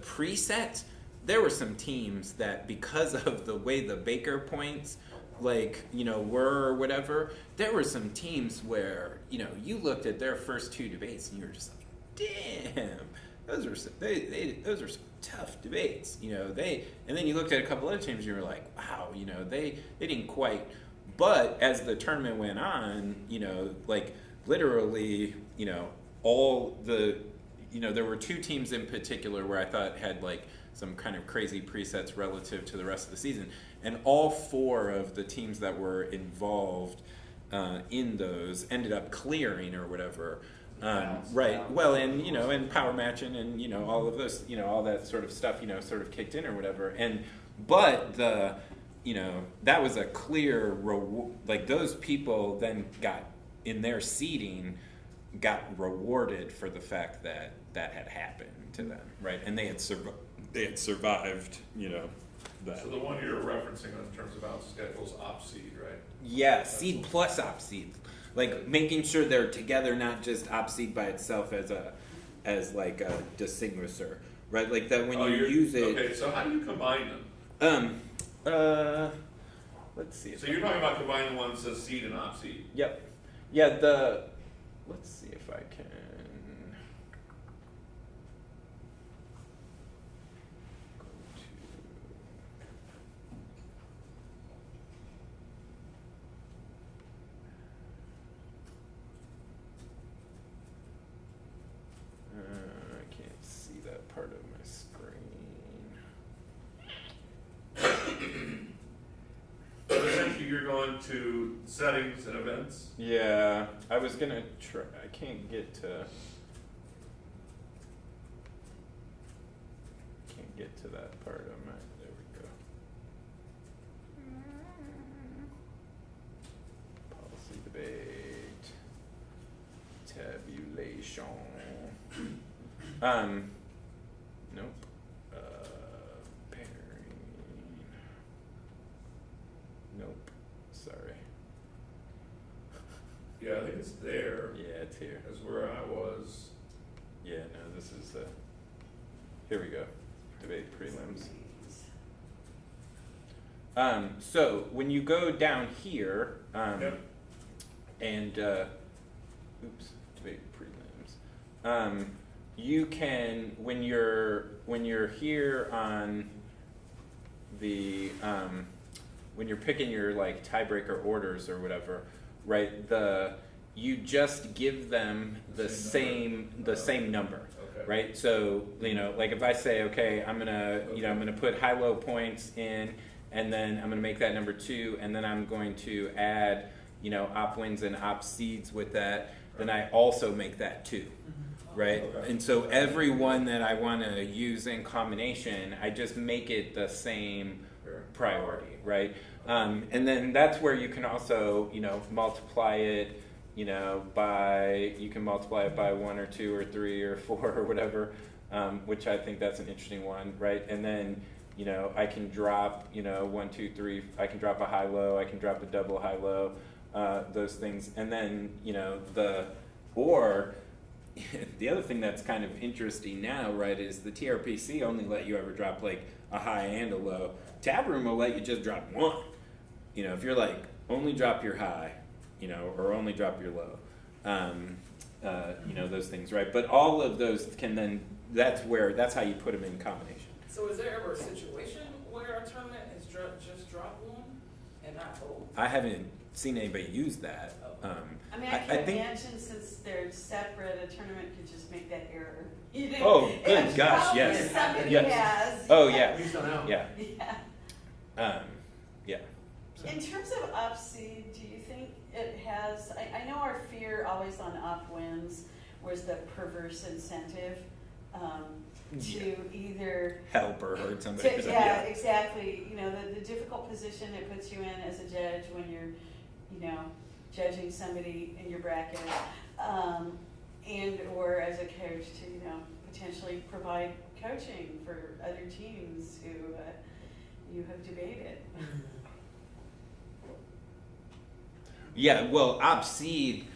preset, there were some teams that, because of the way the Baker points were or whatever, there were some teams where you looked at their first 2 debates and you were just like, damn, those are some tough debates, and then you looked at a couple other teams and you were like, wow, they didn't quite. But as the tournament went on, literally, all the, there were 2 teams in particular where I thought had some kind of crazy presets relative to the rest of the season, and all 4 of the teams that were involved in those ended up clearing or whatever. Right. Well, and power matching and all of this, all that sort of stuff, sort of kicked in or whatever. But that was a clear those people then got in their seeding, got rewarded for the fact that had happened to them, right? And they had survived, that. So the one you're referencing in terms of out schedules, op seed, right? Yeah, seed plus op seed, making sure they're together, not just op seed by itself as a distinguisher, right? Like that when you you're- use it. Okay, so how do you combine them? Let's see. So you're talking about combining the one that says seed and op seed. Yep. Yeah. Let's see if I can. Go to. I can't see that part of my screen. So essentially, you're going to settings and events. Yeah, I was gonna try. I can't get to. Can't get to that part of my. There we go. Policy debate. Tabulation. Nope. Pairing. Nope. Sorry. Yeah, I think it's there. Yeah, it's here. Is where I was. Yeah, no, this is, here we go, debate prelims. So when you go down here, Yep. and, oops, debate prelims, you can, when you're here on the, when you're picking your like tiebreaker orders or whatever, right, you just give them the same number. Okay. Right, so like if I say, okay, I'm gonna put high-low points in, and then I'm gonna make that number 2, and then I'm going to add op wins and op seeds with that. Then I also make that 2, right? Okay. And so every one that I want to use in combination, I just make it the same priority, right? And then that's where you can also multiply it. You can multiply it by 1 or 2 or 3 or 4 or whatever, which I think that's an interesting one, right? And then, I can drop, 1, 2, 3, I can drop a high-low, I can drop a double high-low, those things. And then, the other thing that's kind of interesting now, right, is the TRPC only let you ever drop like a high and a low. Tab room will let you just drop 1. If you're like, only drop your high, or only drop your low, those things, right? But all of those can then, that's how you put them in combination. So is there ever a situation where a tournament is just drop 1 and not both? I haven't seen anybody use that. I mean, I can imagine since they're separate, a tournament could just make that error. Oh, good It's gosh, probably yes. Somebody Yes. has. Oh, yeah. We just don't know. Yeah. Yeah. Yeah. So. In terms of op seed, do you think it has, I know our fear always on op wins was the perverse incentive to either Help or hurt somebody. yeah, exactly. The difficult position it puts you in as a judge when you're, judging somebody in your bracket, and or as a coach to, potentially provide coaching for other teams who you have debated. Yeah, well, op seed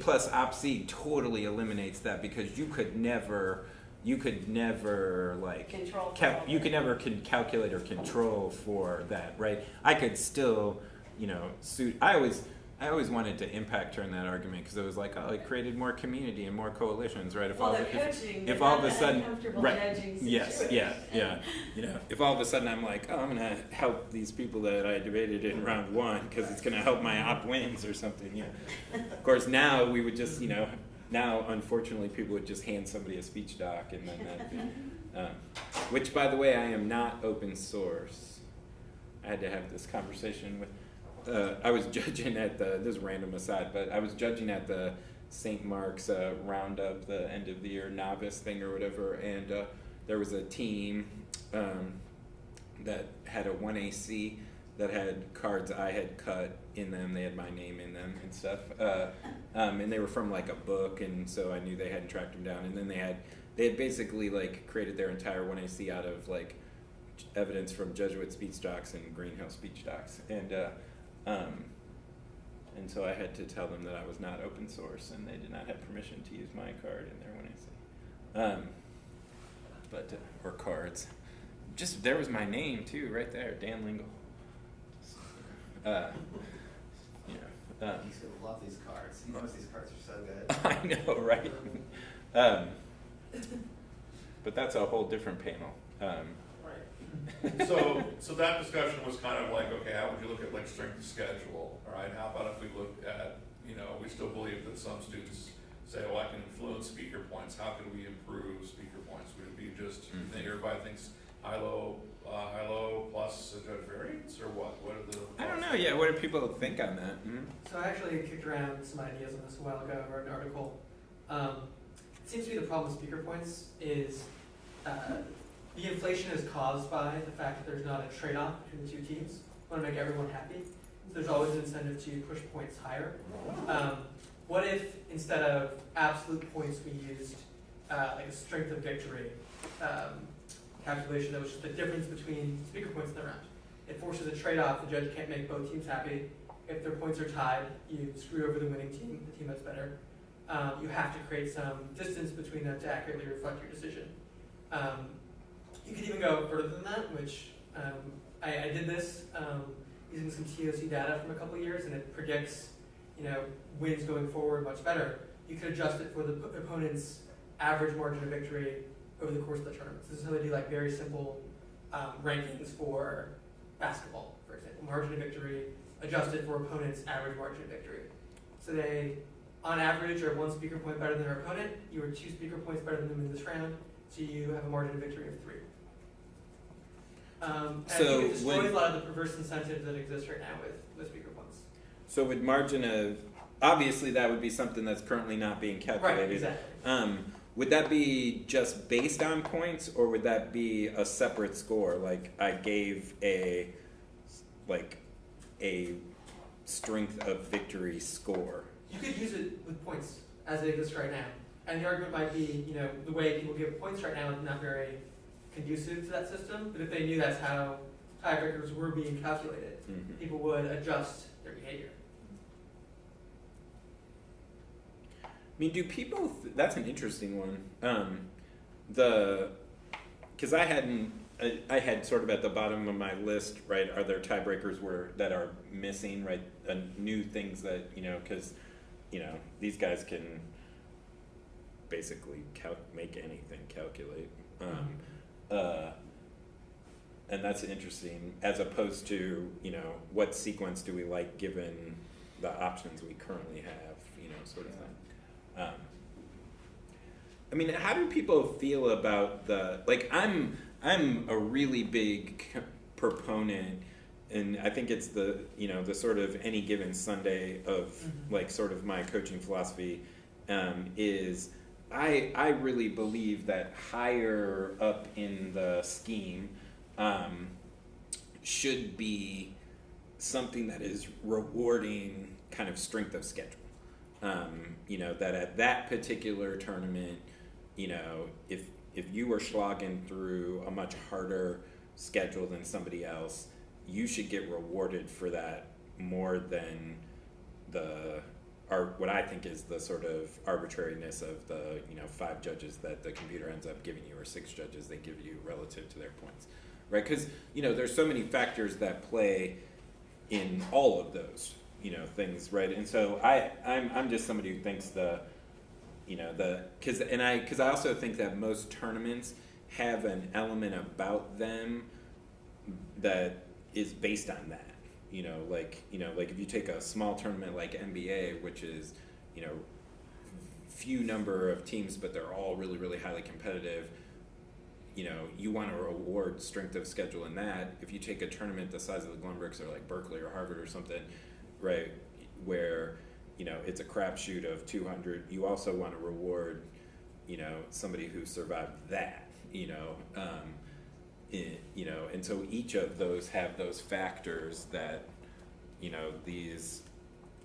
plus op seed totally eliminates that, because you could never like Control. you could never calculate or control for that, right? I could still, suit. I always wanted to impact turn that argument, because it was like, oh, it created more community and more coalitions, right? Well, they're coaching. If all of a sudden, right? Judging yes, yeah. If all of a sudden I'm like, oh, I'm gonna help these people that I debated in round 1 because it's gonna help my op wins or something. Yeah. Of course, now we would just, now unfortunately people would just hand somebody a speech doc, and then that'd be, which, by the way, I am not open source. I had to have this conversation with. I was judging at this is a random aside, but I was judging at the St. Mark's roundup, the end of the year novice thing or whatever, and there was a team that had a 1AC that had cards I had cut in them. They had my name in them and stuff, and they were from like a book, and so I knew they hadn't tracked them down. And then they had basically like created their entire 1AC out of like evidence from Jesuit speech docs and Greenhill speech docs, and so I had to tell them that I was not open source, and they did not have permission to use my card in their 1AC. but or cards. Just there was my name too, right there, Dan Lingle. You know, He's gonna love these cards. He knows these cards are so good. I know, right? But that's a whole different panel. Right. So that discussion was kind of like, okay, how would you look at like strength of schedule, all right? How about if we look at, you know, we still believe that some students say, well, I can influence speaker points. How can we improve speaker points? Would it be just, everybody thinks high-low plus a judge variance, or what? What are the... I don't know, yeah, what do people think on that? So I actually kicked around some ideas on this a while ago. I wrote an article. It seems to be the problem with speaker points is the inflation is caused by the fact that there's not a trade-off between the two teams. We want to make everyone happy. So there's always an incentive to push points higher. What if instead of absolute points we used like a strength of victory calculation that was just the difference between speaker points in the round? It forces a trade-off. The judge can't make both teams happy. If their points are tied, you screw over the winning team, the team that's better. You have to create some distance between them to accurately reflect your decision. You could even go further than that, which I did this using some TOC data from a couple of years, and it predicts, you know, wins going forward much better. You could adjust it for the opponent's average margin of victory over the course of the tournament. This is how they do like very simple rankings for basketball, for example. Margin of victory adjusted for opponent's average margin of victory. So they, on average, are 1 speaker point better than their opponent. You are 2 speaker points better than them in this round. So you have a margin of victory of 3. And I think it destroys a lot of the perverse incentives that exist right now with speaker points. So with margin of, obviously that would be something that's currently not being calculated. Right, exactly. Would that be just based on points, or would that be a separate score? Like I gave a strength of victory score. You could use it with points as it exists right now. And the argument might be, you know, the way people give points right now is not very conducive to that system, but if they knew that's how tiebreakers were being calculated, people would adjust their behavior. I mean, do people? That's an interesting one. Because I had sort of at the bottom of my list, right? Are there tiebreakers that are missing, right? New things that because these guys can basically make anything calculate, and that's interesting. As opposed to what sequence do we like given the options we currently have, sort of thing. I mean, how do people feel about I'm a really big proponent, and I think it's the sort of any given Sunday of sort of my coaching philosophy is I really believe that higher up in the scheme should be something that is rewarding kind of strength of schedule. That at that particular tournament, if you were slogging through a much harder schedule than somebody else, you should get rewarded for that more than what I think is the sort of arbitrariness of the 5 judges that the computer ends up giving you, or 6 judges they give you relative to their points, right? Because there's so many factors that play in all of those things, right? And so I'm just somebody who thinks because I also think that most tournaments have an element about them that is based on that. Like if you take a small tournament like NBA, which is few number of teams, but they're all really, really highly competitive. You want to reward strength of schedule in that. If you take a tournament the size of the Glenbrooks or like Berkeley or Harvard or something, right, where it's a crapshoot of 200, you also want to reward somebody who survived that, and so each of those have those factors that these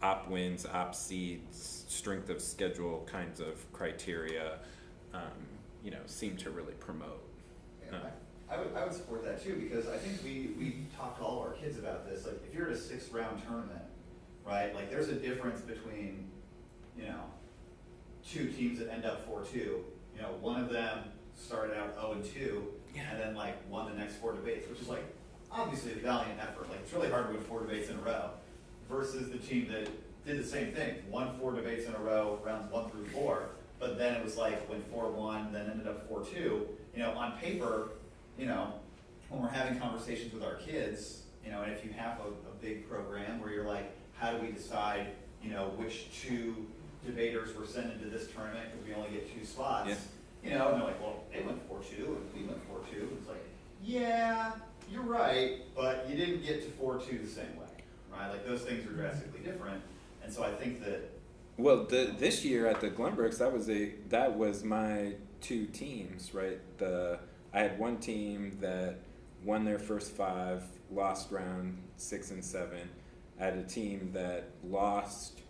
op wins, op seeds, strength of schedule kinds of criteria seem to really promote. Yeah, I would support that too, because I think we talk to all of our kids about this. Like if you're at a 6th round tournament, right? Like there's a difference between 2 teams that end up 4-2. One of them started out 0-2, and then like won the next 4 debates, which is like obviously a valiant effort. Like it's really hard to win 4 debates in a row, versus the team that did the same thing, won 4 debates in a row, rounds 1 through 4, but then it was like went 4-1, then ended up 4-2. You know, on paper, you know, when we're having conversations with our kids, you know, and if you have a big program where you're like, how do we decide, you know, which 2 debaters we're sending to this tournament because we only get 2 spots? Yeah. You know, and they're like, well, they went 4-2 and we went 4-2. It's like, yeah, you're right, but you didn't get to 4-2 the same way, right? Like those things are drastically different, and so I think that. Well, this year at the Glenbrooks, that was my 2 teams, right? I had one team that won their first 5, lost round 6 and 7. I had a team that lost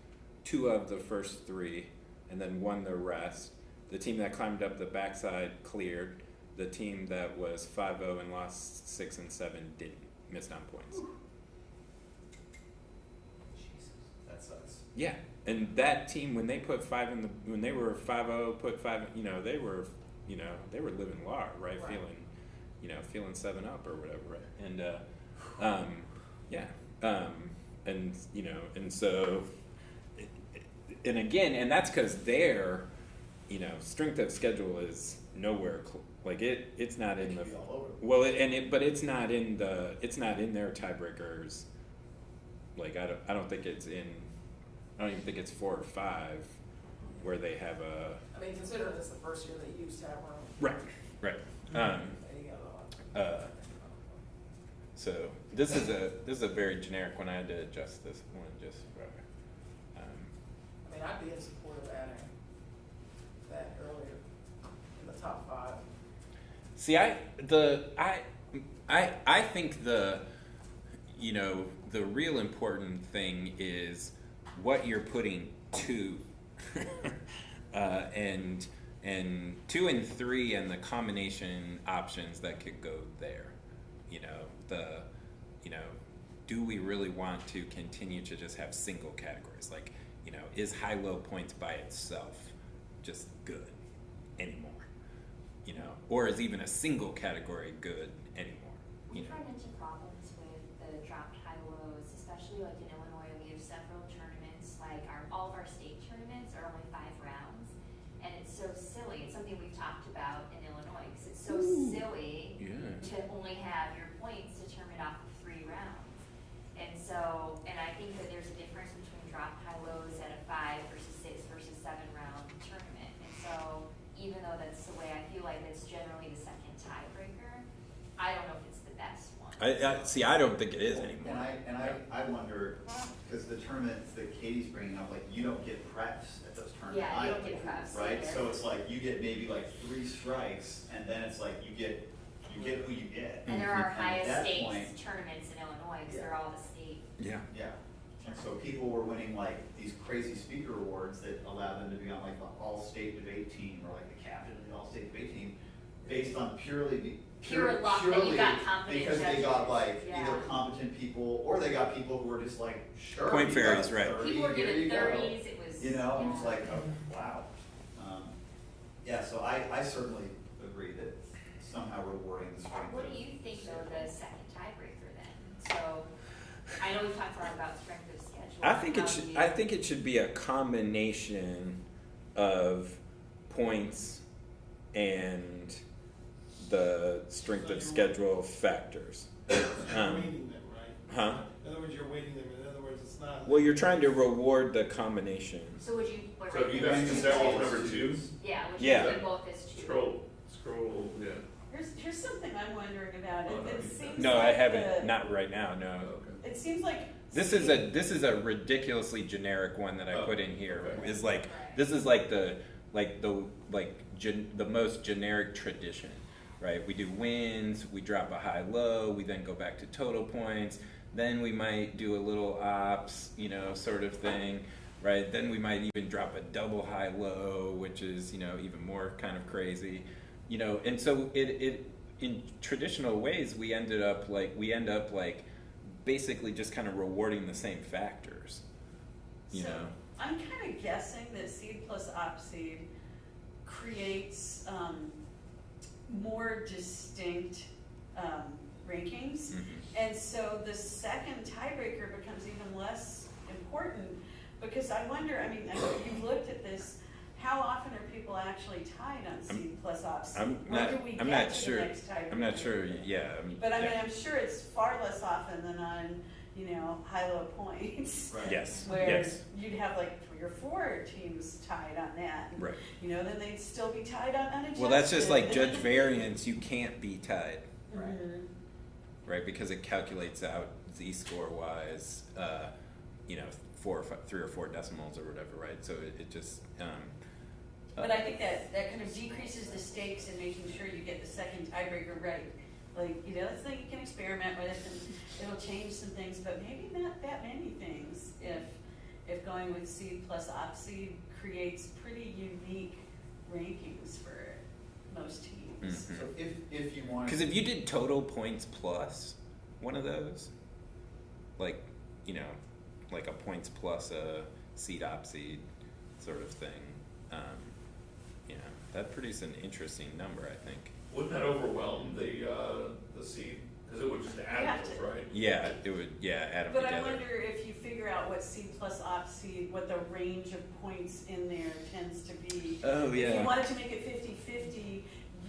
2 of the first 3 and then won the rest. The team that climbed up the backside cleared. The team that was 5-0 and lost 6 and 7 didn't, missed on points. Jesus, that sucks. Yeah, and that team when they put 5 in when they were 5-0, put 5, you know, they were living large, right? Feeling 7 up or whatever, right? And you know, and so, and again, and that's because their, you know, strength of schedule is nowhere like it's not in the well, but it's not in their tiebreakers. Like I don't think it's in. I don't even think it's 4 or 5 where they have a. I mean, considering it's the first year they used tab room. Right. So this is a very generic one. I had to adjust this one just for. I mean, I'd be in support of adding that earlier in the top 5. See, I think the real important thing is what you're putting to, and 2 and 3 and the combination options that could go there. Do we really want to continue to just have single categories? Like, you know, is high-low points by itself just good anymore? You know, or is even a single category good anymore? We've run into problems with the dropped high-lows, especially like in Illinois. We have several tournaments, like all of our state tournaments are only 5 rounds, and it's so silly. It's something we've talked about in Illinois because it's so silly to only have your points determined off of 3 rounds. And I think that there's a difference between dropped high-lows at a 5 versus 6 versus 7 round tournament. And so even though that's the way I feel like it's generally the second tiebreaker, I don't know if it's the best one. I don't think it is anymore. And I wonder, because the tournaments that Katie's bringing up, like you don't get preps at those tournaments. Yeah, you don't get preps. Right? Either. So it's like you get maybe like 3 strikes, and then it's like you get who you get. And there are And highest at that stakes point, tournaments in Illinois because they're all the state. Yeah. Yeah. And so people were winning like these crazy speaker awards that allow them to be on like the all-state debate team or like the captain of the all-state debate team, based on pure luck that you got competent because they got judges. like either competent people or they got people who were just like sure. Point you fairies, got right. 30, People were here giving you go. 30s. It was And it's like, oh, wow. Yeah, so I certainly agree that somehow rewarding the strength. What do you think though the second tiebreaker then? So I know we've talked a lot about strength of schedule. I think it should be a combination of points and the strength of schedule factors. You're weighting them, right? Huh? In other words, you're weighting them. In other words, it's not. Well, you're trying to reward the combination. So would you? So if you guys consider all number 2? Yeah. Would you Yeah. put both as 2? Scroll, yeah. Here's something I'm wondering about. Oh, no, It you seems No, like I haven't. Not right now. No. Okay. It seems like This is a ridiculously generic one that I put in here. Okay. Is like this is like the most generic tradition, right? We do wins, we drop a high low, we then go back to total points, then we might do a little ops, you know, sort of thing, right? Then we might even drop a double high low, which is, you know, even more kind of crazy, you know. And so it in traditional ways we end up basically just kind of rewarding the same factors, you So, know. I'm kind of guessing that seed plus op seed creates more distinct rankings. Mhm. And so the second tiebreaker becomes even less important, because I wonder, I mean, you've looked at this, how often are people actually tied on seed plus op seed? I'm When not- do we I'm get not to sure. the next tiebreaker? I'm not sure, yeah. But I mean, yeah. I'm sure it's far less often than on, high-low points. Right. Yes, Where yes, you'd have like 3 or 4 teams tied on that. And, right. then they'd still be tied on unadjusted. Well, that's just like judge variance, you can't be tied, Mhm. right? Because it calculates out z-score wise, 3 or 4 decimals or whatever, right? So it just, But I think that kind of decreases the stakes in making sure you get the second tiebreaker right. Like, it's like you can experiment with it and it'll change some things, but maybe not that many things if going with seed plus op seed creates pretty unique rankings for most teams. Mhm. So if you want. Because if you did total points plus one of those, like, like a points plus a seed op seed sort of thing, that produces an interesting number, I think. Wouldn't that overwhelm the seed? Because it would just add have those, to. right? Yeah, it would, add them But together. I wonder if you figure out what seed plus op seed, what the range of points in there tends to be. Oh, If yeah. you wanted to make it 50-50,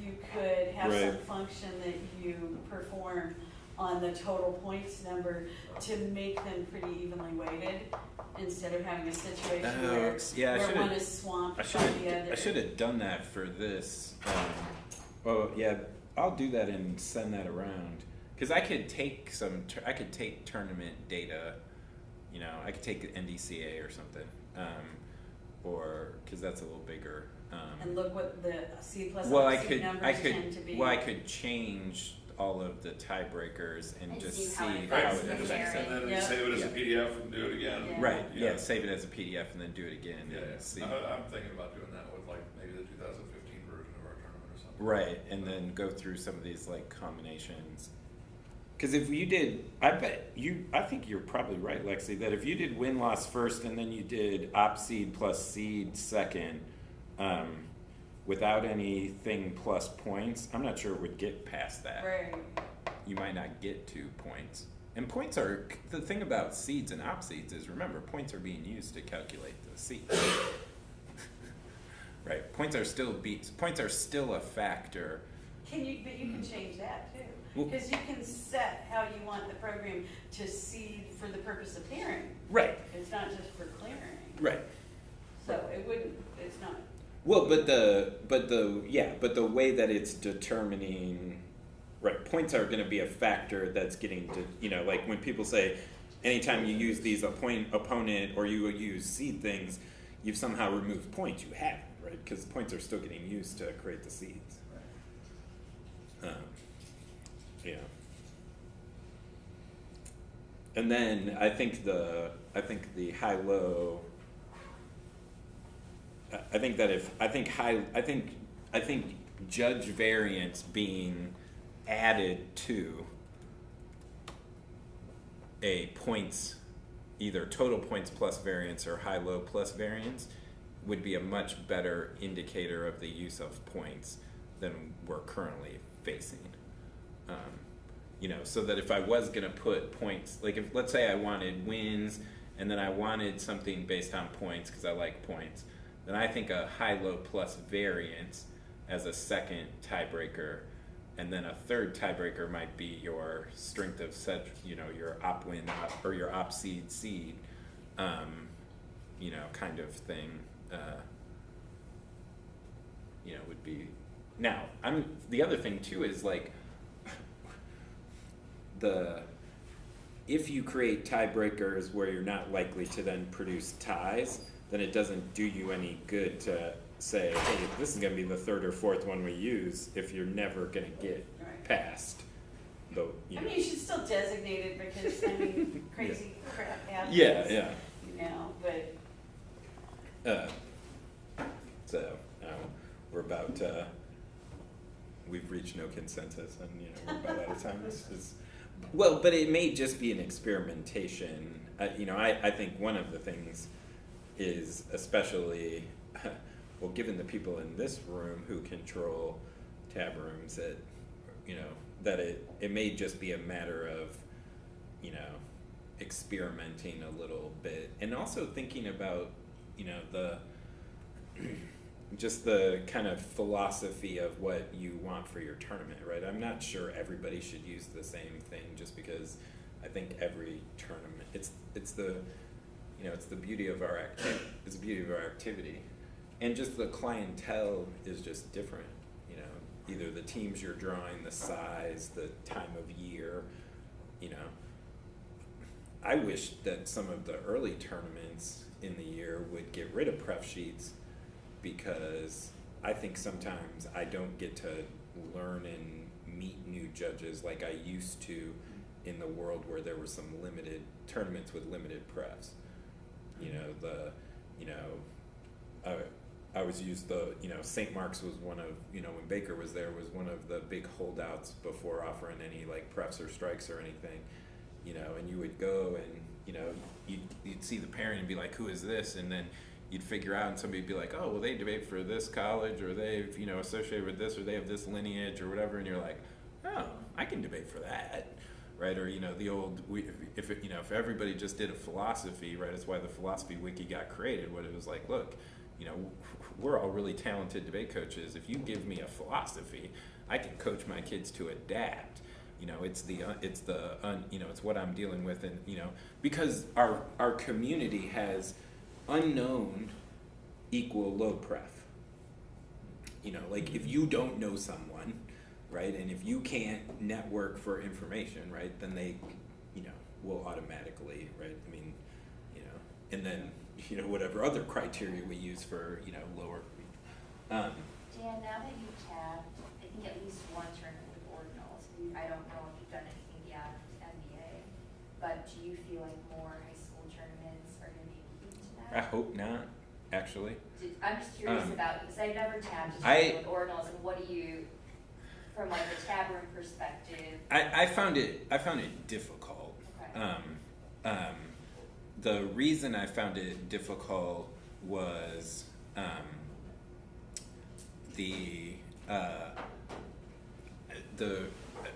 you could have some Right. function that you perform on the total points number to make them pretty evenly weighted, instead of having a situation where one is swamped by the other. I should have done that for this. Well, yeah, I'll do that and send that around. Because I could take I could take tournament data, I could take the NDCA or something, because that's a little bigger. And look what the C plus Well, op seed numbers tend to be. Well, I could change all of the tiebreakers and And just see see how it how Right, affects it the and just affects. sharing. and then Yeah. save it as a Yeah. PDF and do it again. Yeah. Right, yeah, save it as a PDF and then do it again Yeah, and see. I'm thinking about doing that with like maybe the 2015 version of our tournament or something. Right, and then go through some of these like combinations. Because if you did, I think you're probably right, Lexi, that if you did win-loss first and then you did op seed plus seed second, without anything plus points, I'm not sure it would get past that. Right. You might not get 2 points. And points are, the thing about seeds and op seeds is, remember, points are being used to calculate the seed. Right, points are still a factor. But you can change that too. Well- Because you can set how you want the program to seed for the purpose of pairing. Right, It's not just for clearing. right. So it's not. Well, but the way that it's determining, right, points are going to be a factor that's getting to, like when people say, anytime you use these opponent or you use seed things, you've somehow removed points. You haven't, right? Because points are still getting used to create the seeds. Yeah. And then I think the high-low. I think judge variance being added to a points, either total points plus variance or high-low plus variance, would be a much better indicator of the use of points than we're currently facing. So that if I was gonna put points, like if, let's say I wanted wins and then I wanted something based on points because I like points, then I think a high-low plus variance as a second tiebreaker, and then a third tiebreaker might be your strength of set, your op win or your op seed, kind of thing. Would be. Now, the other thing too is like if you create tiebreakers where you're not likely to then produce ties, then it doesn't do you any good to say, hey, this is going to be the third or fourth one we use if you're never going to get Right. past the, I mean, you should still designate it because, crazy crap happens. Yeah. But So we're about, we've reached no consensus and, we're about out of time. Well, but it may just be an experimentation. I think one of the things is especially, well, given the people in this room who control tab rooms that, you know, that it may just be a matter of, you know, experimenting a little bit, and also thinking about, you know, the just the kind of philosophy of what you want for your tournament, right? I'm not sure everybody should use the same thing, just because I think every tournament, it's the, you know, it's the beauty of our it's the beauty of our activity, and just the clientele is just different, you know, either the teams you're drawing, the size, the time of year, you know. I wish that some of the early tournaments in the year would get rid of pref sheets, because I think sometimes I don't get to learn and meet new judges like I used to in the world where there were some limited tournaments with limited prefs. You know, I always used the, you know, St. Mark's was one of, you know, when Baker was there, was one of the big holdouts before offering any like prefs or strikes or anything. You know, and you would go and, you know, you'd see the parent and be like, who is this? And then you'd figure out, and somebody'd be like, oh, well, they debate for this college, or they've, you know, associated with this, or they have this lineage or whatever, and you're like, oh, I can debate for that, right? Or, you know, the old, if everybody just did a philosophy, right, that's why the philosophy wiki got created, what it was like, look, you know, we're all really talented debate coaches. If you give me a philosophy, I can coach my kids to adapt. You know, it's what I'm dealing with, and, you know, because our community has unknown equal low pref. You know, like if you don't know someone, right, and if you can't network for information, right, then they, you know, will automatically, right, I mean, you know, and then, you know, whatever other criteria we use for, you know, lower. Dan, now that you've tabbed, I think at least one tournament with ordinals, I don't know if you've done anything beyond NBA, but do you feel like more high school tournaments are going to be key to I that? hope not, actually. I'm just curious about, because I've never tabbed a tournament with ordinals, and what do you, from like the tab room perspective? I found it difficult. Okay. The reason I found it difficult was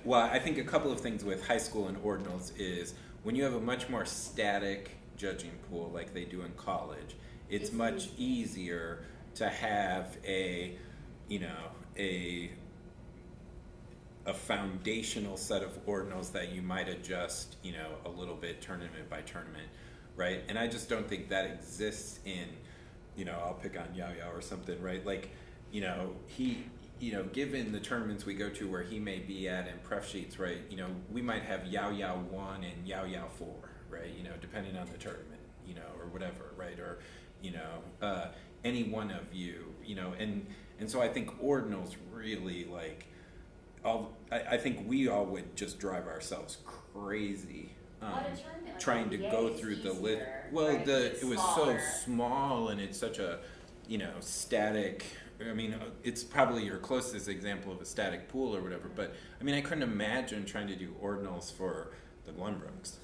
well, I think a couple of things with high school and ordinals is when you have a much more static judging pool like they do in college, it's much easier to have a foundational set of ordinals that you might adjust, you know, a little bit tournament by tournament, right? And I just don't think that exists in, you know, I'll pick on Yao Yao or something, right? Like, you know, given the tournaments we go to where he may be at in pref sheets, right, you know, we might have Yao Yao 1 and Yao Yao 4, right, you know, depending on the tournament, you know, or whatever, right, or, you know, any one of you, you know, and so I think ordinals really, like, I think we all would just drive ourselves crazy trying to go through the list. Well, right? It was so small, and it's such a, you know, static. I mean, it's probably your closest example of a static pool or whatever. But I mean, I couldn't imagine trying to do ordinals for the Glenbrooks.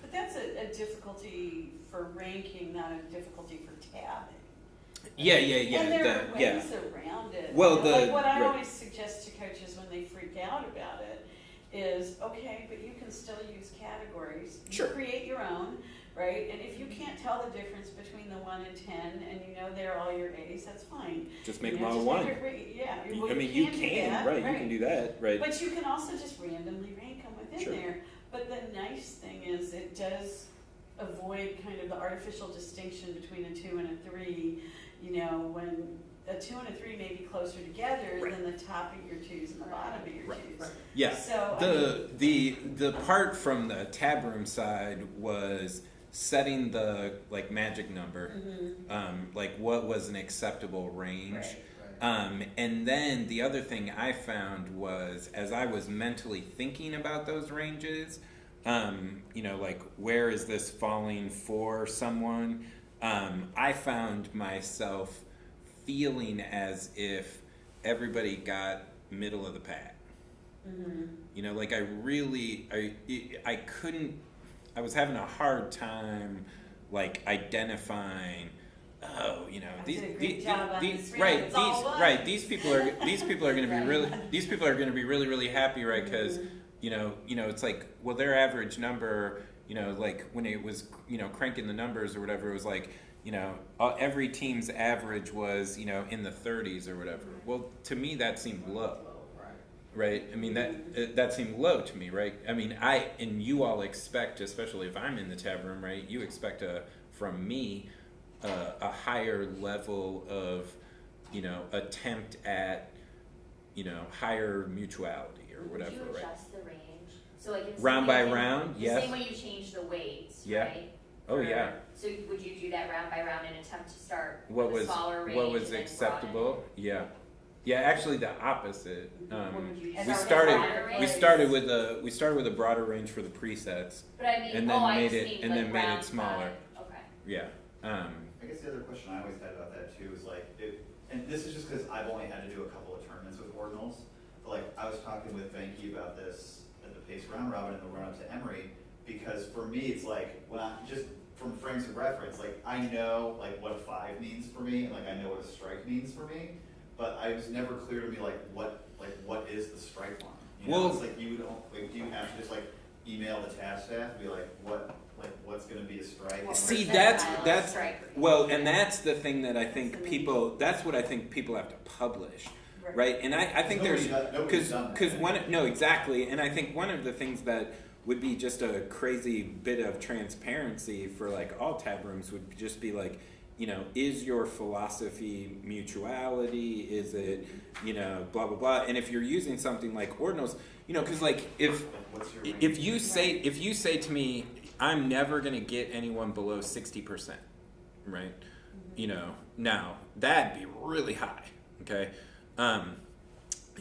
But that's a difficulty for ranking, not a difficulty for tabbing. Yeah. And there are ways around it. Well, like what I always suggest to coaches when they freak out about it is, okay, but you can still use categories. Sure. You create your own, right? And if you can't tell the difference between the 1 and 10, and you know they're all your A's, that's fine. Just make them all 1. Yeah. Well, I mean, you can, right? You can do that, right? But you can also just randomly rank them within Sure. there. But the nice thing is it does avoid kind of the artificial distinction between a 2 and a 3. You know, when a 2 and a 3 may be closer together than the top of your 2s and the bottom of your 2s. Right. Yeah. So the part from the tab room side was setting the like magic number, like what was an acceptable range. Right. And then the other thing I found was, as I was mentally thinking about those ranges, you know, like where is this falling for someone? I found myself feeling as if everybody got middle of the pack. You know, like I couldn't, I was having a hard time like identifying oh, you know, I these, did a great job on these, this right, round. It's all one. right, these people are going to be Right. really, these people are going to be really, really happy, right? Because, you know, it's like, well, their average number, you know, like when it was, you know, cranking the numbers or whatever, it was like, you know, every team's average was, you know, in the 30s or whatever. Well, to me, that seemed low. Right. I mean, that seemed low to me, right? I mean, and you all expect, especially if I'm in the tab room, right? You expect from me a higher level of, you know, attempt at, you know, higher mutuality or whatever, Would you right? adjust the range? So like in the Round same by way- round, the yes. same way you change the weights, Yeah. right? Oh, For- yeah. So would you do that round by round and attempt to start What with was a smaller range? what was and then acceptable? Yeah. Yeah, actually the opposite. What would you And We start with a started broader range? we started with a broader range for the presets. But I mean, and then I made just it- mean and like then made it round smaller. five. Okay. Yeah. I guess the other question I always had about that too is like, and this is just because I've only had to do a couple of tournaments with ordinals, but like I was talking with Venky about this at the Pace round robin and the run up to Emory, because for me it's like, when I just from frames of reference, like I know like what a 5 means for me, and like I know what a strike means for me, but it was never clear to me like what is the strike line? You know, Well- it's like you don't like, do you have to just like email the task staff and be like what's going to be a strike? What See, percentile that's of strike rate? well, and that's the thing that I think that's what I think people have to publish, right? And I think Nobody's done that. because no, exactly, and I think one of the things that would be just a crazy bit of transparency for like all tab rooms would just be like, you know, is your philosophy mutuality? Is it, you know, blah blah blah? And if you're using something like ordinals, you know, because like What's your range? if you say to me, I'm never going to get anyone below 60%, right? You know, now that'd be really high, okay?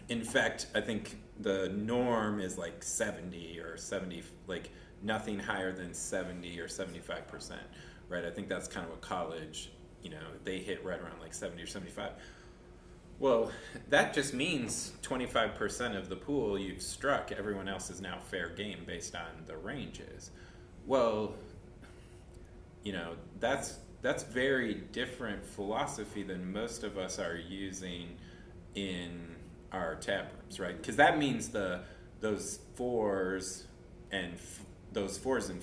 In fact, I think the norm is like 70 or 70, like nothing higher than 70 or 75%, right? I think that's kind of a college, you know, they hit right around like 70 or 75. Well, that just means 25% of the pool you've struck, everyone else is now fair game based on the ranges. Well, you know, that's very different philosophy than most of us are using in our tab rooms, right? Because that means those fours and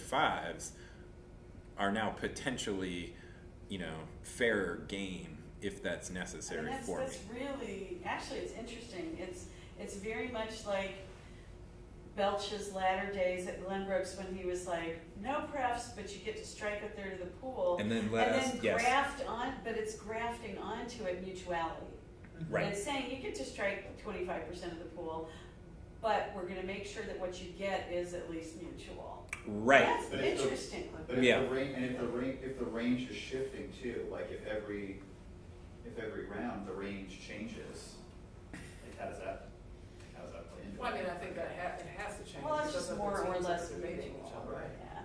fives are now potentially, you know, fair game if that's necessary for me. That's really, actually, it's interesting. It's very much like Belch's latter days at Glenbrooks when he was like, no prefs, but you get to strike a third of the pool. And then graft on, but it's grafting onto it mutuality. Right. And it's saying you get to strike 25% of the pool, but we're going to make sure that what you get is at least mutual. Right. That's But if the- interesting. But if Yeah. if the range is shifting too, like if every round the range changes, like how does that play into it? Well, I mean, I think that it has to change. Well, it's because just of the more or teams that less are debating mutual, each other. Right. Yeah.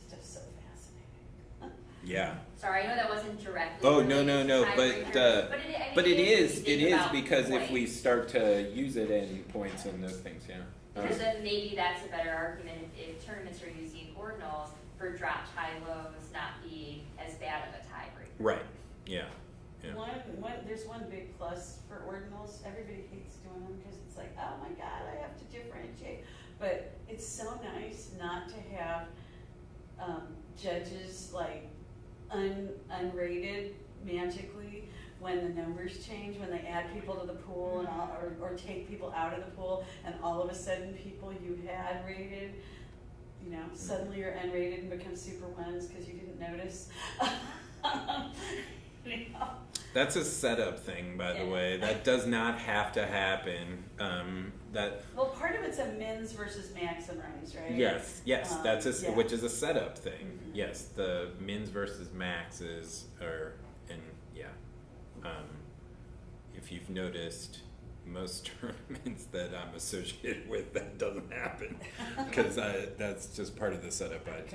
Stuff's so fascinating. Yeah. Sorry, I know that wasn't directly. Oh, related no, to no, tiebreakers, but it is if you think about because if we points. start to use it in points and those things, yeah. Because then maybe that's a better argument if tournaments are using ordinals for dropped high lows not be as bad of a tiebreaker. Right. Yeah. Yeah. There's one big plus for ordinals. Everybody hates doing them because it's like, oh my God, I have to differentiate. But it's so nice not to have judges like unrated magically when the numbers change, when they add people to the pool and all, or take people out of the pool, and all of a sudden people you had rated, you know, suddenly you're unrated and become super ones because you didn't notice. You know? That's a setup thing, by the way. That does not have to happen. Well, part of it's a mins versus maximize, right? Yes, that's yeah. which is a setup thing. Mhm. Yes, the mins versus maxes are, and yeah. If you've noticed, most tournaments that I'm associated with, that doesn't happen because that's just part of the setup. I don't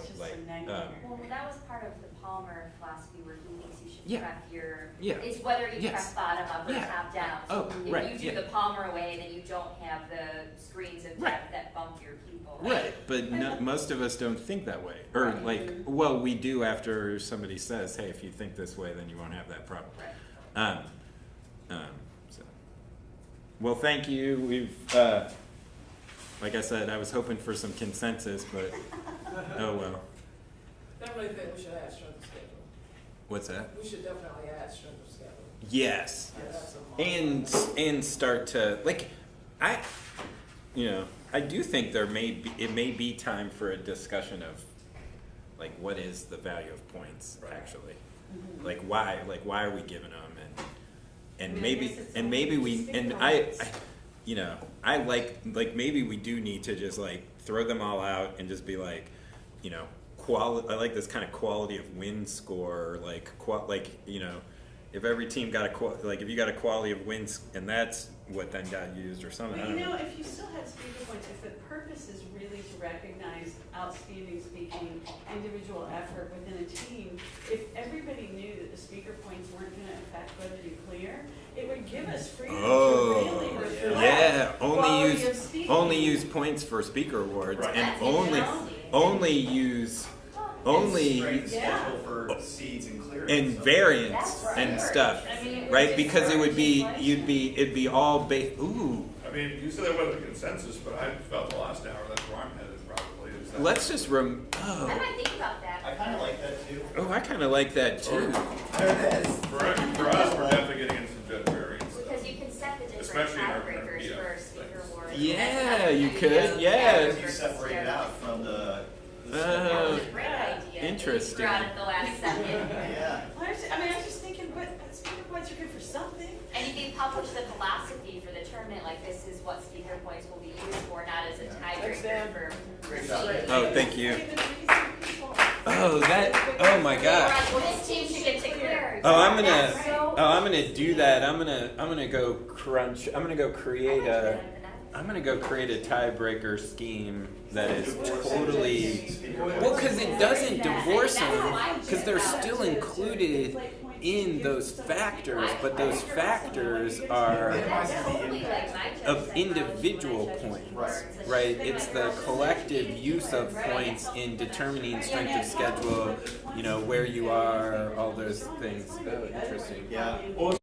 just like. a nightmare. Well, that was part of the Palmer philosophy where he thinks you should Yeah. prep your. Yeah. It's whether you Yes. prep bottom up or Yeah. top down. Oh, If right, you do yeah. the Palmer way, then you don't have the screens of Right. depth that bump your people. Right, but no, most of us don't think that way. Or Right. like, well, we do after somebody says, hey, if you think this way, then you won't have that problem. Right. So. Well, thank you. We've, like I said, I was hoping for some consensus, but oh well. I really think we should add strength of schedule. What's that? We should definitely add strength of schedule. Yes. Yeah, that's a must. And start to like, I do think it may be time for a discussion of like what is the value of points actually, Mhm. like why are we giving them and I mean, I maybe guess it's and all maybe we stick and points. I like maybe we do need to just like throw them all out and just be like, I like this kind of quality of win score, like if every team got if you got a quality of wins and that's what then got used or something. But I don't know. if you still have speaker points, if the purpose is really to recognize outstanding speaking, individual effort within a team, if everybody knew that the speaker points weren't going to affect whether you clear, it would give us freedom to really reflect Yeah, quality of speaking. only use points for speaker awards Right. and That's only equality. use Strength Yeah. schedule for seeds and clearance. and So- variance That's and right. stuff, I mean, it would right? just Because it would be encourage it'd be all based. Ooh, I mean, you said there wasn't a consensus, but I felt the last hour that's where I'm headed probably. Is that let's just I might think about I that. kind of like that too. I kind of like that too. There it is. For us, we're definitely getting into judge variance. Because you can set the different Especially in our tiebreakers PF for speaker awards. Yeah, you could, yeah. If you separate it out from the That was a great idea. Interesting. You brought it the last second. yeah. Well, I was just thinking, but speaker points are good for something. And if you publish the philosophy for the tournament, like this is what speaker points will be used for, not as a tiebreaker for. Great job. Oh, thank you. Give the reason people- Oh my God. Right, well, this team should get to clear. Oh, I'm That's so- gonna do that. I'm gonna go crunch. I'm gonna go create a tiebreaker scheme that is totally. Well, because it doesn't divorce them, because they're still included in those factors, but those factors are That's totally like my judge of said, individual my judge points, words. right? It's the collective use of points in determining strength of schedule, where you are, all those things. Oh, interesting. Yeah.